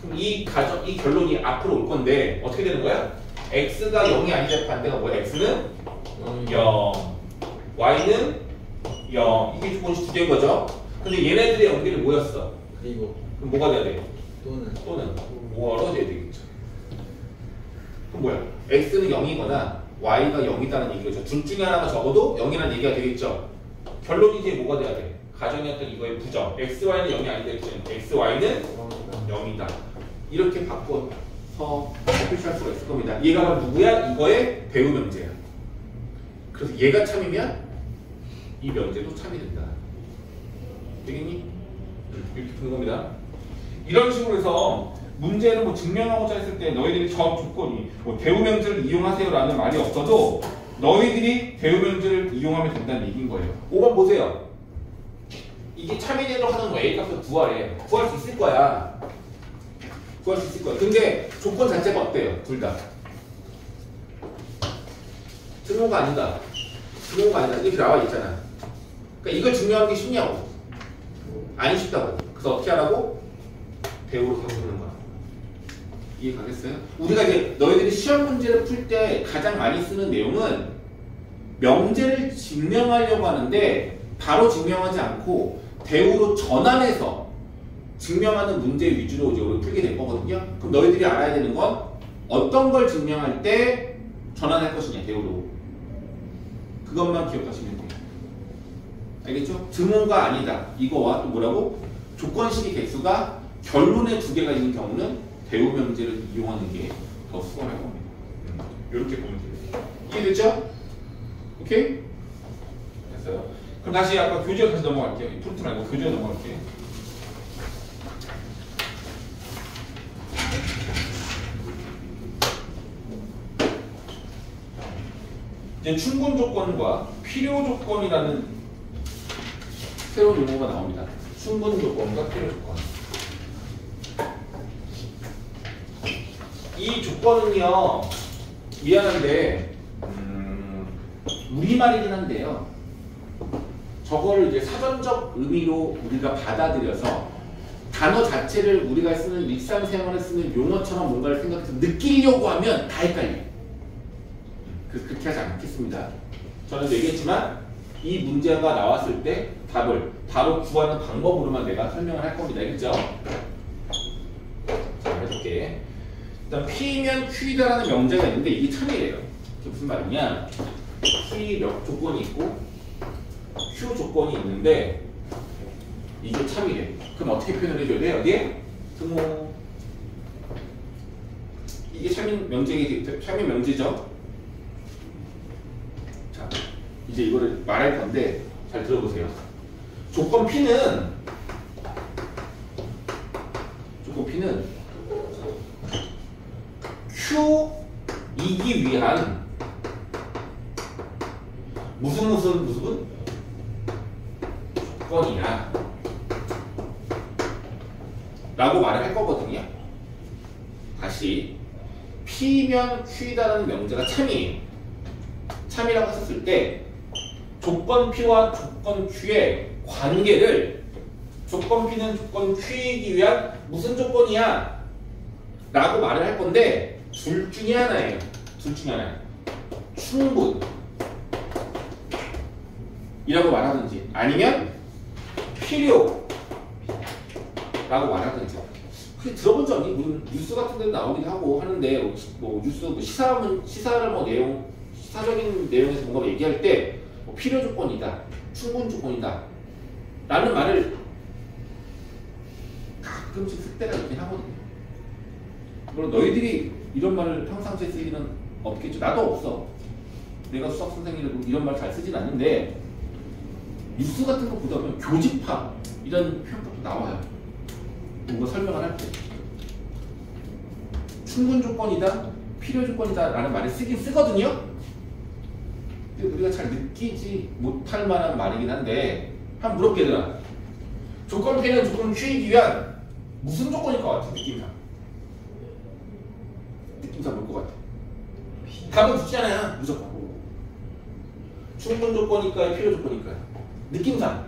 그럼 이 결론이 앞으로 올 건데 어떻게 되는 거야? x가 0이 아니자 반대가 뭐야? x는 0, y는 0. 이게 조건식 두 개인 거죠. 근데 얘네들의 연결이 뭐였어? 그리고 그럼 뭐가 돼야 돼? 또는 5로 돼야 되겠죠. 그럼 뭐야? x는 0이거나 y가 0이다는 얘기죠. 둘 중에 하나가 적어도 0이라는 얘기가 되겠죠. 결론이 이제 뭐가 돼야 돼? 가정이었던 이거의 부정. x, y는 0이 아니다 했죠. x, y는 0이다. 이렇게 바꿔서 표시할 수가 있을 겁니다. 얘가 바로 누구야? 이거의 배우 명제야. 그래서 얘가 참이면 이 명제도 참이 된다. 되겠니? 이렇게 푸는 겁니다. 이런 식으로 해서 문제를 뭐 증명하고자 했을 때 너희들이 저 조건이 뭐 대우명제를 이용하세요라는 말이 없어도 너희들이 대우명제를 이용하면 된다는 얘기인 거예요. 5번 보세요. 이게 참이대로 하는 A 값을 구하래. 구할 수 있을 거야. 근데 조건 자체가 어때요? 둘 다. 등호가 아니다. 증오가 아니다. 이렇게 나와 있잖아. 그러니까 이걸 증명하는 게 쉽냐고. 안 쉽다고. 그래서 어떻게 하라고? 대우로 바꾸는 거야. 이해 가겠어요? 우리가 이제 너희들이 시험 문제를 풀 때 가장 많이 쓰는 내용은 명제를 증명하려고 하는데 바로 증명하지 않고 대우로 전환해서 증명하는 문제 위주로 이제 우리 풀게 될 거거든요. 그럼 너희들이 알아야 되는 건 어떤 걸 증명할 때 전환할 것이냐, 대우로. 그것만 기억하시면 돼요. 알겠죠? 증오가 아니다. 이거와 또 뭐라고? 조건식의 개수가 결론에 두 개가 있는 경우는 대우 명제를 이용하는 게 더 수월할 겁니다. 이렇게 보면 돼요. 이해됐죠? 오케이? 됐어요. 그럼 다시 아까 교재로 다시 넘어갈게요. 이 프로트 말고 교재로 넘어갈게요. 이제 충분 조건과 필요 조건이라는 새로운 용어가 나옵니다. 충분 조건과 필요 조건. 이 조건은요, 미안한데 우리말이긴 한데요. 저거를 이제 사전적 의미로 우리가 받아들여서 단어 자체를 우리가 쓰는 일상생활에 쓰는 용어처럼 뭔가를 생각해서 느끼려고 하면 다 헷갈려. 그래서 그렇게 하지 않겠습니다. 저는 얘기했지만 이 문제가 나왔을 때 답을 바로 구하는 방법으로만 내가 설명을 할 겁니다. 알겠죠? 자, 해볼게. 일단 P면 Q이다라는 명제가 있는데 이게 참이래요. 이게 무슨 말이냐? P 조건이 있고 Q 조건이 있는데 이게 참이래. 그럼 어떻게 표현을 해줘야 돼요? 어디에? 등호. 이게 참인 명제죠. 자, 이제 이거를 말할 건데 잘 들어보세요. 조건 P는 Q이기 위한 무슨 조건이야 라고 말을 할 거거든요. 다시 P면 Q이다라는 명제가 참이라고 했을 때 조건 P와 조건 Q의 관계를 조건 P는 조건 Q이기 위한 무슨 조건이야 라고 말을 할 건데 둘 중에 하나예요. 충분 이라고 말하든지 아니면 필요 라고 말하든지. 그게 들어본 적 없니? 물론 뉴스 같은 데도 나오기도 하고 하는데 뭐 뉴스 시사를 시사적인 내용에서 뭔가 얘기할 때 뭐 필요 조건이다, 충분 조건이다 라는 말을 가끔씩 쓸 때가 있긴 하거든요. 물론 너희들이 이런 말을 평상시에 쓰기는 없겠죠. 나도 없어. 내가 수학 선생님이라고 이런 말 잘 쓰진 않는데 뉴스 같은 거 보다 보면 교집합 이런 표현도 나와요. 뭔가 설명을 할 때. 충분 조건이다, 필요 조건이다 라는 말을 쓰거든요. 근데 우리가 잘 느끼지 못할 만한 말이긴 한데 한번 물어볼게 얘들아. 조건 P는 조건 Q이기 위한 무슨 조건일 것 같아? 느낌상 뭘 것 같아? 답은 붙잖아요. 무조건. 충분 조건일까요? 필요 조건일까요? 느낌상.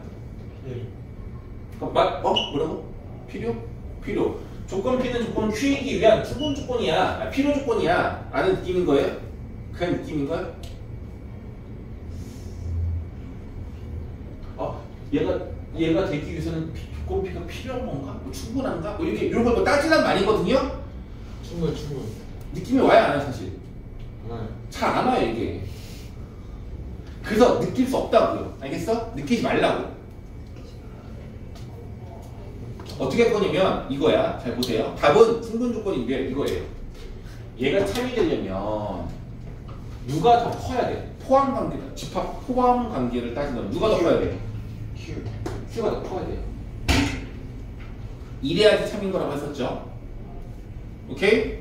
뭐라고? 필요. 조건 P는 조건 Q이기 위한 충분 조건이야, 필요 조건이야 라는 느낌인 거예요? 그냥 느낌인 거예요? 얘가 되기 위해서는 조건 P가 필요한 건가? 뭐 충분한가? 뭐 이렇게 이런 걸 따지란 말이거든요. 충분. 느낌이 와요, 안 와요, 사실? 안 와요. 잘 안 와요, 이게. 그래서 느낄 수 없다고요. 알겠어? 느끼지 말라고. 어떻게 할 거냐면 이거야. 잘 보세요. 답은 충분 조건인데 이거예요. 얘가 참이 되려면 누가 더 커야 돼? 포함 관계다. 집합 포함 관계를 따진다면 누가 더 커야 돼? Q가 더 커야 돼요. 이래야지 참인 거라고 했었죠. 오케이?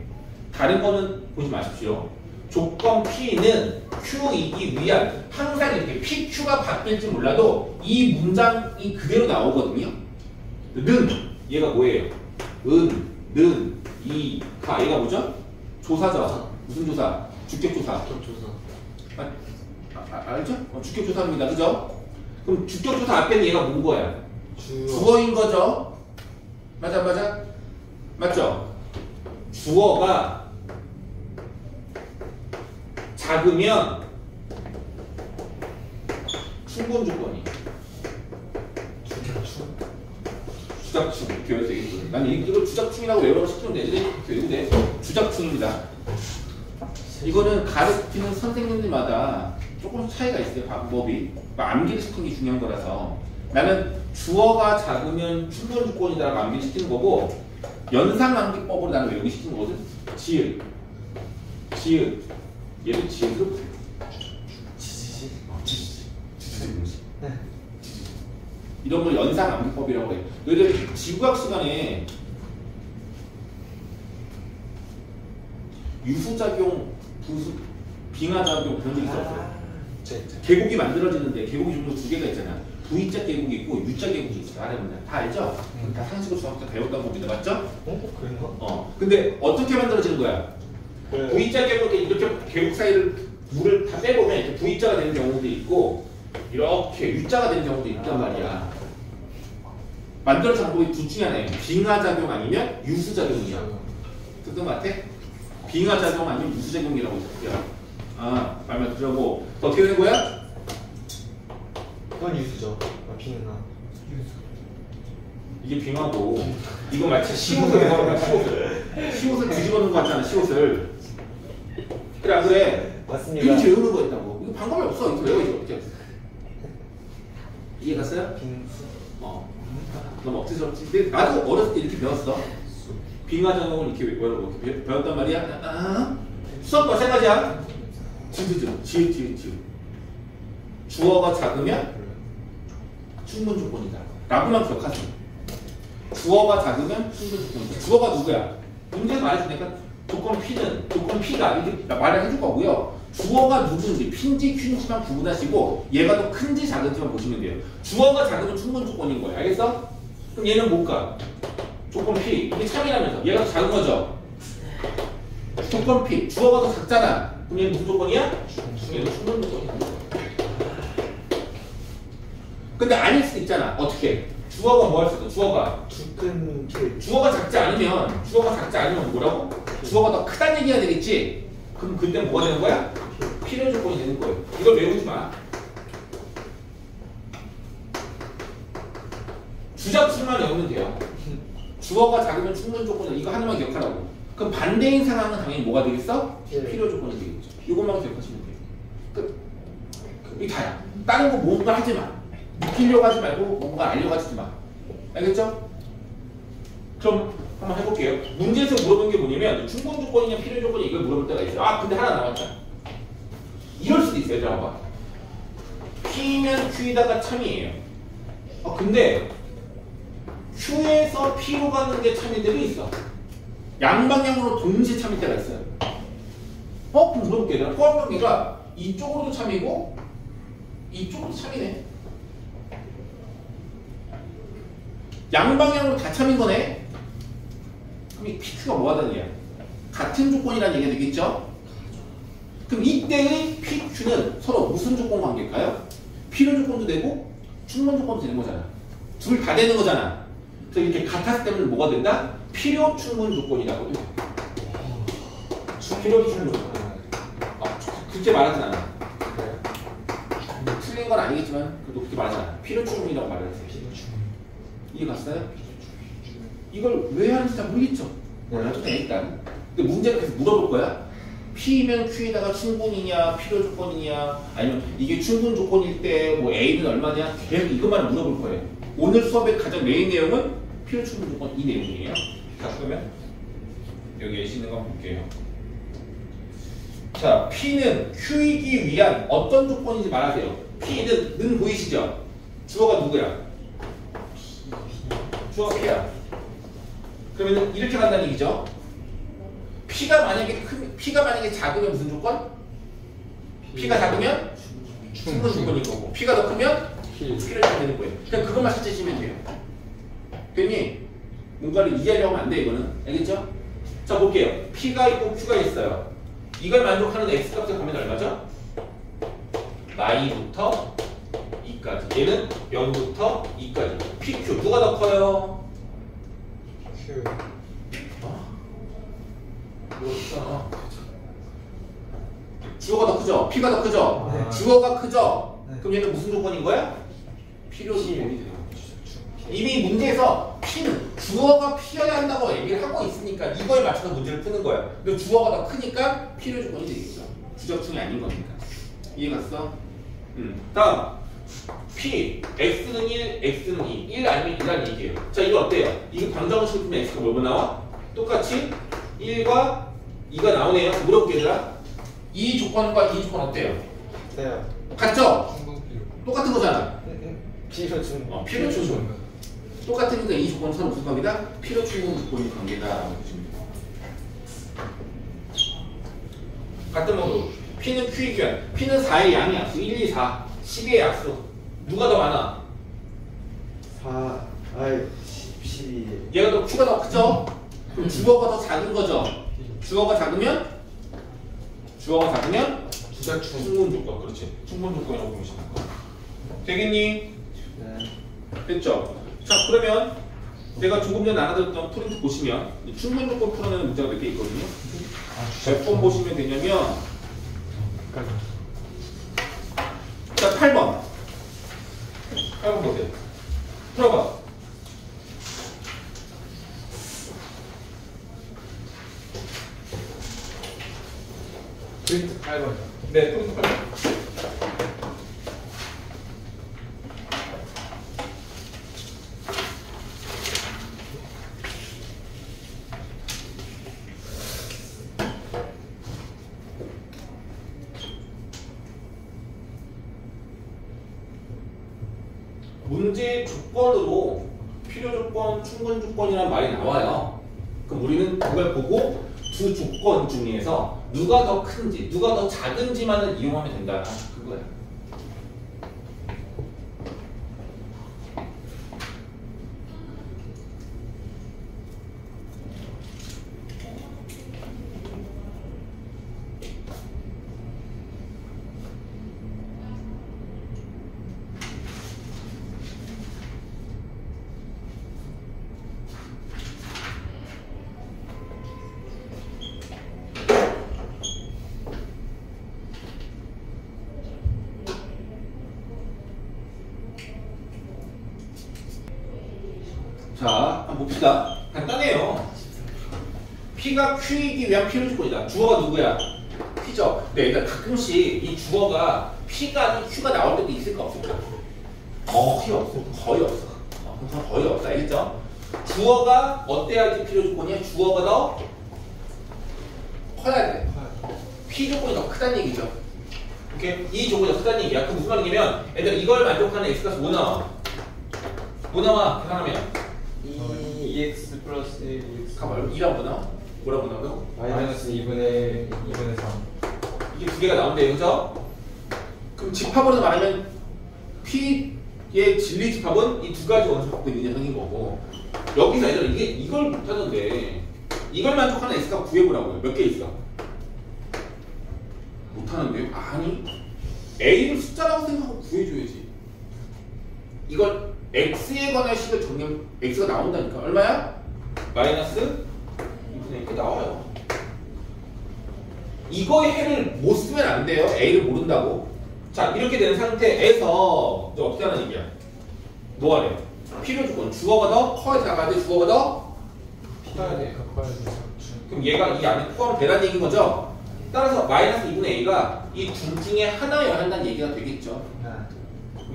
다른 거는 보지 마십시오. 조건 P는 Q이기 위한, 항상 이렇게 PQ가 바뀔지 몰라도 이 문장이 그대로 나오거든요. 얘가 뭐예요? 가. 얘가 뭐죠? 조사죠. 무슨 조사? 주격조사. 알죠? 주격조사입니다. 그죠? 그럼 주격조사 앞에는 얘가 뭔 거야? 주어. 주어인 거죠? 맞아, 맞아? 맞죠? 주어가 작으면 충분 조건이. 주작충 이렇게 외워도 되겠거든. 나는 이걸 주작충이라고 외우라고 시키면 애들이 되는데 주작충입니다. 이거는 가르치는 선생님들마다 조금 차이가 있어요. 방법이. 암기를 시키는 게 중요한 거라서 나는 주어가 작으면 충분 조건이다라고 암기를 시키는 거고 연상 암기법으로 나는 외우기 시키는 거거든. 지읒 얘도 지읒으로 지지지. 네. 이런 걸 연상 암기법이라고 해요. 너희들 지구학 시간에 유수작용, 빙하작용 그런 게 있었어요. 계곡이 만들어지는데 계곡이 종류 두 개가 있잖아. V자 계곡이 있고 U자 계곡이 있어요. 알아보면 다 알죠? 다 상식으로 중학교 때 배웠던 겁니다. 맞죠? 그래요? 근데 어떻게 만들어지는 거야? 네. V자 계곡에 이렇게 계곡 사이를 물을 다 빼보면 이렇게 V자가 되는 경우도 있고 이렇게 U자가 되는 경우도 있단 말이야. 만들어진 방법이 둘 중에 하나예요. 빙하작용 아니면 유수작용이야. 듣던 것 같아? 빙하작용 아니면 유수작용이라고 있어요. 아, 말만 들으라고. 어떻게 되는 거야? 그건 유수죠. 비는 나. 이게 빙하고 이거 마치 시옷을 외워놓은 거야. 시옷을 뒤집어 놓은 거 같잖아. 시옷을. 그래 안 그래? 맞습니다. 이렇게 외우는 거였다고. 이거 방법이 없어. 이렇게 외워 이렇게. 이해 갔어요? 빙수. 너무 억지스럽지. 근데 나도 어렸을 때 이렇게 배웠어. 빙하작용을 이렇게 배웠단 말이야. 수업과 세 가지야. 지읒. 주어가 작으면 충분 조건이다. 라고만 기억하세요. 주어가 작으면 충분 조건이다. 주어가 누구야? 문제에서 말해주니까 조건 P가 이렇게 말을 해줄 거고요. 주어가 누군지 P인지 Q인지만 구분하시고 얘가 더 큰지 작은지만 보시면 돼요. 주어가 작으면 충분 조건인 거예요. 알겠어? 그럼 얘는 못 가. 조건 P. 이게 참이라면서 얘가 더 작은 거죠. 조건 P. 주어가 더 작잖아. 그럼 얘는 무슨 조건이야? 얘는 충분 조건이야. 근데 아닐 수도 있잖아. 어떻게? 주어가 뭐 할 수 있어? 주어가 작지 않으면 뭐라고? 주어가 더 크다는 얘기가 되겠지? 그럼 그때 뭐가 되는 거야? 필요 조건이 되는 거예요. 이걸 외우지 마. 주작수만 외우면 돼요. 주어가 작으면 충분 조건이다. 이거 하나만 기억하라고. 그럼 반대인 상황은 당연히 뭐가 되겠어? 필요 조건이 되겠죠. 이것만 기억하시면 돼요. 끝. 이게 다야. 다른 거 뭔가 하지 마. 느끼려고 하지 말고 뭔가 알려고 하지 마. 알겠죠? 그럼 한번 해볼게요. 문제에서 물어본 게 뭐냐면 충분 조건이냐 필요 조건이냐 이걸 물어볼 때가 있어요. 아 근데 하나 남았다. 이럴 수도 있어요. 자 봐봐. P면 Q에다가 참이에요. 근데 Q에서 P로 가는 게 참일 때도 있어. 양방향으로 동시에 참일 때가 있어요. 그럼 물어볼게요. 포함관계가 이쪽으로도 참이고 이쪽으로도 참이네. 양방향으로 다 참인 거네. 그럼 이 PQ가 뭐 하다는 얘기야? 같은 조건이라는 얘기가 되겠죠? 그럼 이때의 PQ는 서로 무슨 조건 관계일까요? 필요 조건도 되고 충분 조건도 되는 거잖아. 둘 다 되는 거잖아. 그래서 이렇게 같았을 때는 뭐가 된다? 필요 충분 조건이라고 돼. 필요 충분 조건. 그렇게 말하진 않아. 틀린 건 아니겠지만 그래도 그렇게 말하진 않아. 필요 충분이라고 말을 했어요. 이해 갔어요? 이걸 왜 하는지 다 모르겠죠? 몰라도 돼 일단. 근데 문제는 계속 물어볼 거야. P면 Q에다가 충분이냐 필요 조건이냐 아니면 이게 충분 조건일 때 뭐 A는 얼마냐 계속 이것만 물어볼 거예요. 오늘 수업의 가장 메인 내용은 필요 충분 조건 이 내용이에요. 자 그러면 여기 예시 있는 거 한번 볼게요. 자 P는 Q이기 위한 어떤 조건인지 말하세요. P는 보이시죠? 주어가 누구야? 주어가 P야. 그러면 이렇게 간다는 얘기죠. P가 만약에 작으면 무슨 조건? P가 작으면 충분 조건인 거고 P가 더 크면 필요 조건이 되는 거예요. 그냥 그것만 찾으시면 돼요. 괜히 뭔가를 이해하려고 하면 안 돼 이거는. 알겠죠? 자 볼게요. P가 있고 Q가 있어요. 이걸 만족하는 X값의 가면 얼마죠? 마이부터 2까지. 얘는 0부터 2까지. PQ 누가 더 커요? Q. 이거 있잖아. 주어가 더 크죠? P가 더 크죠? 네. 주어가 크죠? 네. 그럼 얘는 무슨 조건인 거야? 필요 조건이 되는 거야. 이미 문제에서 P는 주어가 P여야 한다고 얘기를 하고 있으니까 이거에 맞춰서 문제를 푸는 거야. 근데 주어가 더 크니까 필요 조건이 되겠죠. 부적중이 아닌 거니까. 이해갔어? 다음 P, X는 1, X는 2. 1 아니면 2라는 얘기예요. 자, 이거 어때요? 이거 방정식을 풀면 X가 뭐뭐 나와? 똑같이 1과 2가 나오네요. 물어볼게 얘들아. 이 조건과 이 조건 어때요? 네. 같죠? 충분 필요. 똑같은 거잖아. 필요 충분. 필요 충분. 똑같으니까 이 조건은 서로 무슨 관계다? 필요 충분 조건의 관계다라고 보시면 돼요. 같은 mod로 P는 Q의 귀환. P는 4의 양의 약수. 1, 2, 4. 10의 약수. 누가 더 많아? 4, 아이, 12. 얘가 더 Q가 더 크죠? 그럼 주어가 더 작은 거죠? 주어가 작으면 부작충. 충분 조건. 그렇지. 충분 조건이라고 보시면 돼. 되겠니? 네. 됐죠? 자, 그러면 내가 조금 전에 나눠드렸던 프린트 보시면 충분 조건 풀어내는 문제가 몇 개 있거든요. 몇 번 보시면 되냐면 자, 8번 보세요. 풀어봐. 프린트 8번이요. 네, 프린트 8번. 문제 조건으로 필요 조건, 충분 조건이라는 말이 나와요. 그럼 우리는 그걸 보고 두 조건 중에서 누가 더 큰지, 누가 더 작은지만을 이용하면 된다. 그거야. 자, 한번 봅시다. 간단해요. P가 Q이기 위한 필요 조건이다. 주어가 누구야? P죠. 근데 일단 가끔씩 이 주어가 P가 아닌 Q가 나올 때도 있을까 없을까? 거의 없어. 거의 없어. 거의 없어. 알겠죠? 주어가 어때야지 필요 조건이야? 주어가 더 커야 돼. P 조건이 더 크다는 얘기죠. 오케이? 이 조건이 더 크다는 얘기야. 그 무슨 말이냐면 얘들아 이걸 만족하는 X값이 뭐 나와? 뭐 나와? 계산하면 2x 플러스 1x. 가봐요. 2랑 뭐 나와? 뭐라고 나와요? 마이너스 2분의 3. 이게 두 개가 나온대요. 그죠? 그럼 집합으로 말하면 P의 진리 집합은 이 두 가지 원소를 갖고 있는 녀석인 거고 여기서 얘들아 이걸 못하는데 이걸 만족하는 X값 구해보라고요. 몇 개 있어? 못하는데요? 아니 A를 숫자라고 생각하고 구해줘야지. 이걸 X에 관한 식을 정리하면 X가 나온다니까. 얼마야? 마이너스 2분의 1 나와요. 이거의 해를 못 쓰면 안 돼요. A를 모른다고. 자, 이렇게 된 상태에서 이제 어떻게 하는 얘기야? 뭐 하래? 필요 조건. 주어가 더 커야 작아야 돼. 주어가 더 커야 돼. 그럼 얘가 이 안에 포함되라는 얘기인 거죠? 따라서 마이너스 2분의 A가 이 둘 중에 하나여야 한다는 얘기가 되겠죠.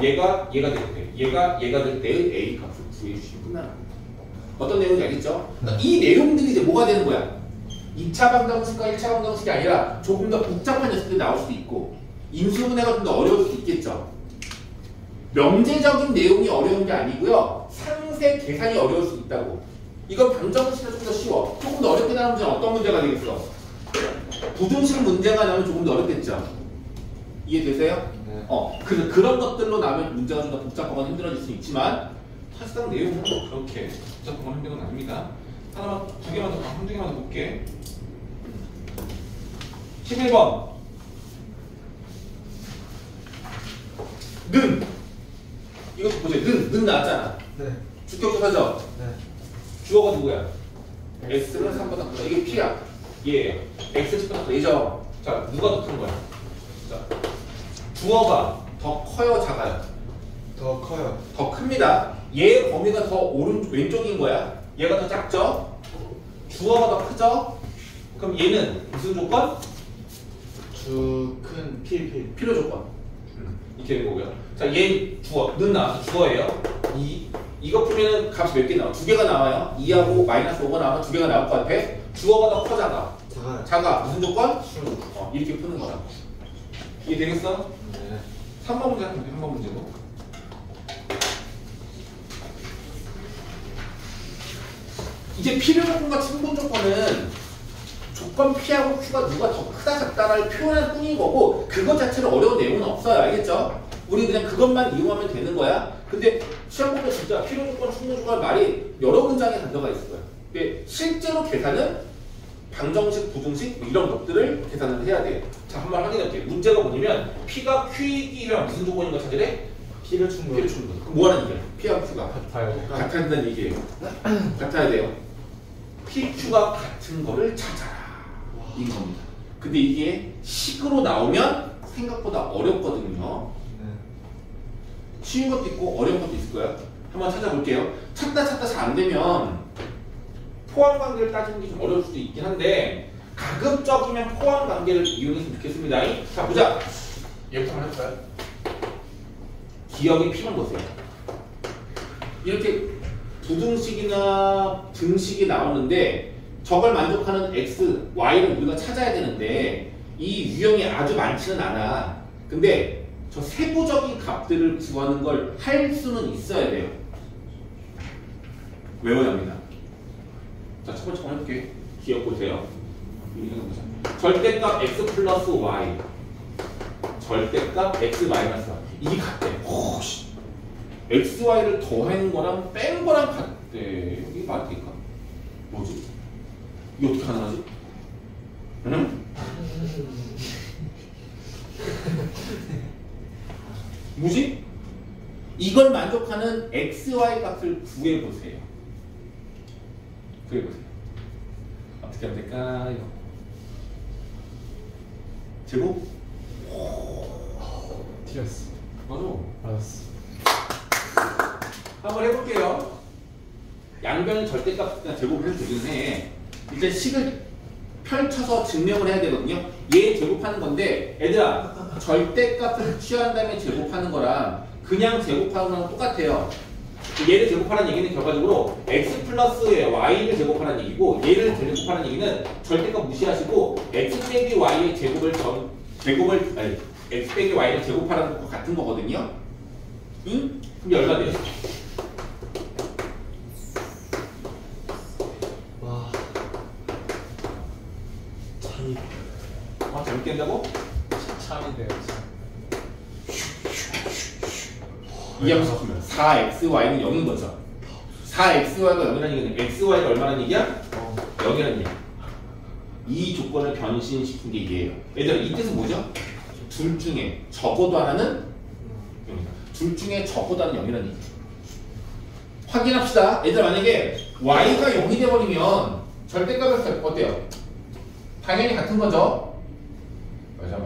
얘가 될 때, 얘가 될 때의 A 값을 구해주시면 끝나는 겁니다. 어떤 내용인지 알겠죠? 그러니까 이 내용들이 이제 뭐가 되는 거야? 2차 방정식과 1차 방정식이 아니라 조금 더 복잡한 녀석들이 나올 수도 있고 인수분해가 좀 더 어려울 수도 있겠죠. 명제적인 내용이 어려운 게 아니고요. 상세 계산이 어려울 수 있다고. 이건 방정식은 좀 더 쉬워. 조금 더 어렵게 나오는 문제는 어떤 문제가 되겠어? 부등식 문제가 나오면 조금 더 어렵겠죠. 이해되세요? 네. 그래서 그런 것들로 나오면 문제가 좀 더 복잡하거나 힘들어질 수 있지만 사실상 내용은 뭐 그렇게 복잡하거나 힘든 건 아닙니다. 하나만, 두 개만 더, 한두 개만 더 볼게. 11번. 는 이것도 보세요. 는 나왔잖아. 네. 주격조사죠. 네. 주어가 누구야? x는 3보다 크다. 이게 p야. 얘예요. x 10보다 크다. 이죠. 자, 누가 더 큰 거야? 자, 주어가 더 커요, 작아요? 더 커요. 더 큽니다. 얘의 범위가 더 왼쪽인 거야. 얘가 더 작죠? 주어가 더 크죠? 그럼 얘는 무슨 조건? 큰 필. 필요 조건. 이렇게 되는 거고요. 자, 얘 주어는 나와서 주어예요. 이거 풀면은 값이 몇 개 나와? 두 개가 나와요. 2하고 마이너스 5가 나오면 두 개가 나올 것 같아. 주어가 더 커, 작아? 작아요. 작아. 무슨 조건? 이렇게 푸는 거야. 이해 되겠어? 네. 3번 문제 하면 돼. 3번 문제고. 이제 필요 조건과 충분 조건은 조건 P하고 Q가 누가 더 크다 작다를 표현할 뿐인 거고 그것 자체로 어려운 내용은 없어요. 알겠죠? 우리 그냥 그것만 이용하면 되는 거야. 근데 시험 보면 진짜 필요 조건, 충분 조건 말이 여러 문장에 들어가 있을 거야. 근데 실제로 계산은 방정식, 부등식 뭐 이런 것들을 계산을 해야 돼요. 자, 한번 확인해 볼게요. 문제가 뭐냐면 P가 Q이기 위한 무슨 조건인 거 찾으래? 필요 충분. P를 충분. 그럼 뭐 하는 얘기야? P하고 Q가 같아요. 같아야 된다는 얘기예요. 같아야 돼요. PQ가 같은 거를 찾아라. 이건 겁니다. 근데 이게 식으로 나오면 생각보다 어렵거든요. 네. 쉬운 것도 있고 어려운 것도 있을 거예요. 한번 찾아볼게요. 찾다 잘 안 되면 포함 관계를 따지는 게 좀 어려울 수도 있긴 한데 가급적이면 포함 관계를 이용했으면 좋겠습니다. 자, 보자. 얘부터 한번 해볼까요? 기억의 P만 보세요. 이렇게 부등식이나 등식이 나오는데 저걸 만족하는 x, y를 우리가 찾아야 되는데 이 유형이 아주 많지는 않아. 근데 저 세부적인 값들을 구하는 걸 할 수는 있어야 돼요. 외워야 합니다. 자, 첫 번째 거 해볼게요. 기억 보세요. 절대값 x 플러스 y, 절대값 x 마이너스 y. 이게 같대. 오씨. x, y를 더한 거랑 뺀 거랑 같대. 이게 말이 될까? 뭐지? 이게 어떻게 가능하지? 응? 뭐지? 이걸 만족하는 x, y 값을 구해보세요. 구해보세요. 어떻게 하면 될까요? 제곱? 틀렸어. 맞아. 알았어. 한번 해볼게요. 양변은 절대값이나 제곱을 해도 되긴 해. 일단 식을 펼쳐서 증명을 해야 되거든요. 얘 제곱하는 건데 얘들아 절대값을 취한 다음에 제곱하는 거랑 그냥 제곱하는 거랑 똑같아요. 얘를 제곱하는 얘기는 결과적으로 x 플러스 y를 제곱하는 얘기고 얘를 제곱하는 얘기는 절대값 무시하시고 x 빼기 y의 제곱을 아니 x 빼기 y를 제곱하는 것과 같은 거거든요. 응? 그럼 얼마 돼요? 와. 참이. 재밌게 한다고? 참이 돼요. 이항식 4xy는 0인 거죠. 4xy가 0이라는 얘기는 xy가 얼마라는 얘기야? 0이라는 얘기. 이 조건을 변신시킨 게 이게요. 얘들아 이 뜻은 뭐죠? 둘 중에 적어도 하나는 0이다. 둘 중에 적어도 하나는 0이라는 얘기. 확인합시다. 얘들아 만약에 y가 0이 돼버리면 절대값에서 어때요? 당연히 같은 거죠? 맞아.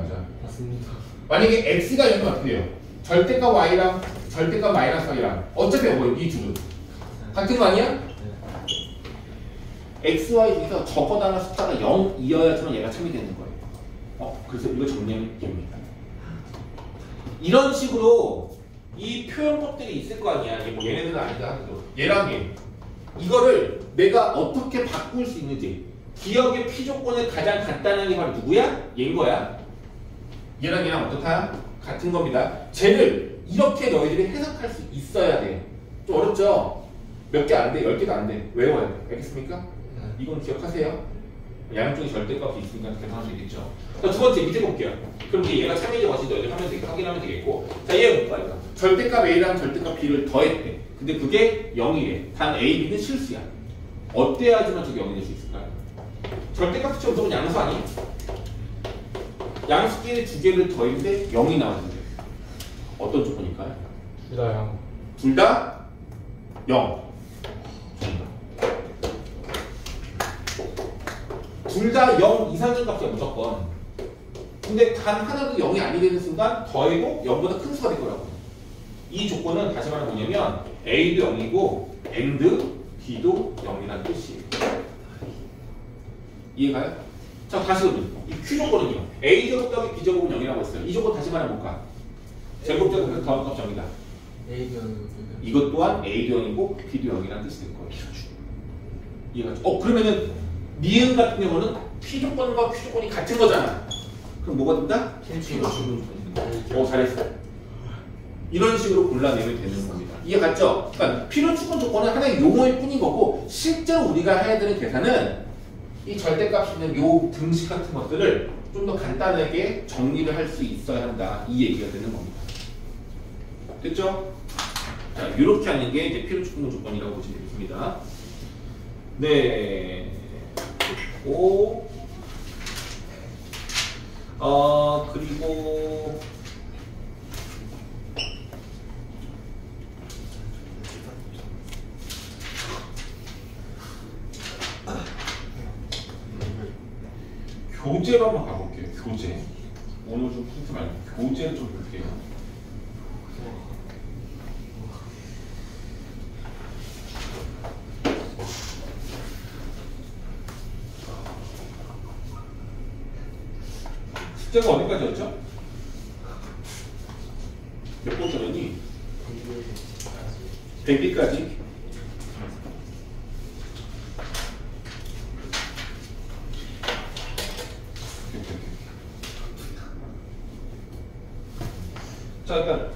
맞습니다. 만약에 x가 0이면 어떻게 돼요? 절대값 y랑 절대값 마이너스 y랑 어차피 이 둘은 같은 거 아니야? x, y 중에서 적어도 하나 숫자가 0이어야지만 얘가 참이 되는 거예요. 그래서 이거 정리하면 됩니다. 이런 식으로 이 표현법들이 있을 거 아니야. 뭐 얘네들은 아니다 하더라도 얘랑 얘 이거를 내가 어떻게 바꿀 수 있는지 기억의 피조건을 가장 간단한 게 바로 누구야? 얘인 거야. 얘랑 얘랑 어떻다? 같은 겁니다. 쟤를 이렇게 너희들이 해석할 수 있어야 돼. 좀 어렵죠? 몇 개 안 돼, 10개도 안 돼. 외워야 돼. 알겠습니까? 이건 기억하세요. 양쪽에 절대값이 있으니까 계산할 수 있겠죠. 자, 두 번째 밑에 볼게요. 그럼 이제 얘가 참여인지 것인지 너희들 하면 되겠고 확인하면 되겠고. 자, 얘가 뭘까? 절대값 A랑 절대값 B를 더했대. 근데 그게 0이래. 단 A, B는 실수야. 어때야지만 저게 0이 될 수 있을까요? 절대값 수치가 무조건 양수 아니? 양수끼리 두 개를 더했는데 0이 나왔는데 어떤 조건일까요? 둘다 둘 다 0. 둘 다 0 이상인 값이야 무조건. 근데 단 하나도 0이 아니 되는 순간 더해도 0보다 큰 수가 될 거라고. 이 조건은 다시 말하면 뭐냐면 A도 0이고 AND B도 0이라는 뜻이에요. 이해가요? 자 다시 그러면 이 Q 조건은요. A제곱 더하기 B제곱은 0이라고 했어요. 이 조건 다시 말해볼까? 제곱제곱 더하기 값 0이다. 이것 또한 A도 0이고 B도 0이라는 뜻이 될 거예요. 이해가죠? 그러면은 니은 같은 경우는 P 조건과 Q 조건이 같은 거잖아. 그럼 뭐가 된다? Q 조건이. 잘했어. 이런 식으로 골라내면 되는 겁니다. 이해갔죠? 그러니까 필요 추론 조건은 하나의 용어일 뿐인 거고 실제로 우리가 해야 되는 계산은 이 절대값이 있는 요 등식 같은 것들을 좀 더 간단하게 정리를 할 수 있어야 한다. 이 얘기가 되는 겁니다. 됐죠? 자, 이렇게 하는 게 이제 필요 추론 조건이라고 보시면 되겠습니다. 네. 그리고 그리고 교재로 한번 가볼게요. 교재. 오늘 좀 풀지 말고 교재를 좀 볼게요. 숙제가 어디까지였죠? 몇 번째였니? 100개까지. 자, 그러니까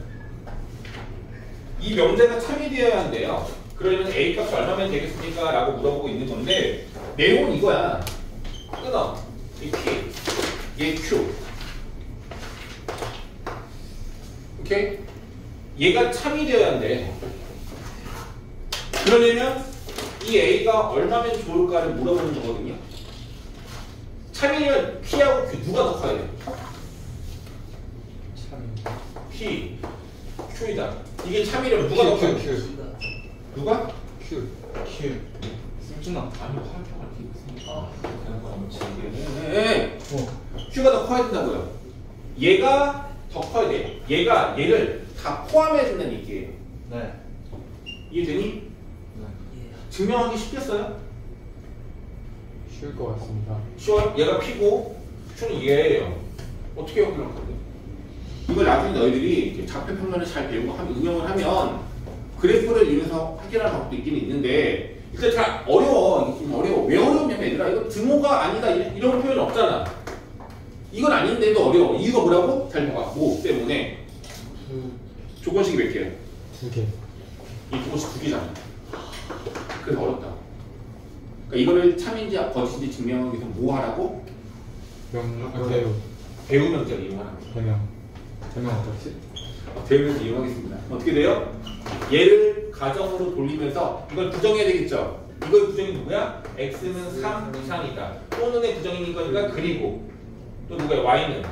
이 명제가 참이되어야 한대요. 그러면 A 값이 얼마면 되겠습니까? 라고 물어보고 있는 건데 내용은 이거야. 끊어. 이 P, 얘 Q. 오케이? 얘가 참이되어야 한대. 그러려면 이 A가 얼마면 좋을까를 물어보는 거거든요. 참이면 P하고 Q 누가 더 커야 돼? P, Q이다. 이게 참이려면 누가 더 커야 돼? 누가? Q 승준아 아니 활용할 게 있으니까 Q가 더 커야 된다고요. 얘가 더 커야 돼. 얘가 얘를 다 포함해야 된다는 얘기예요. 네. 이해되니? 네. 증명하기 쉽겠어요? 쉬울 것 같습니다. 쉬워요? 얘가 P고 Q는 얘예요. 어떻게 확인할 건데? 이걸 나중에 너희들이 좌표 평면을 잘 배우고 응용을 하면 그래프를 이용해서 확인하는 방법도 있긴 있는데 일단 잘 어려워. 이게 좀 어려워. 왜 어려우냐면 얘들아 이거 등호가 아니다 이런 표현 없잖아. 이건 아닌데도 어려워. 이유가 뭐라고? 잘 봐봐. 뭐 때문에? 조건식이 몇 개야? 2개. 이 조건식 2개잖아. 그래서 어렵다. 그러니까 이거를 참인지 거짓인지 증명하기 위해서 뭐 하라고? 배우. 배우 명제를 이용하라고. 대명 어떻지? 배우면서 이용하겠습니다. 어떻게 돼요? 얘를 가정으로 돌리면서 이걸 부정해야 되겠죠? 이걸 부정이 누구야? x는 3 이상이다. 또는의 부정인 거니까 그리고 또 누구야? y는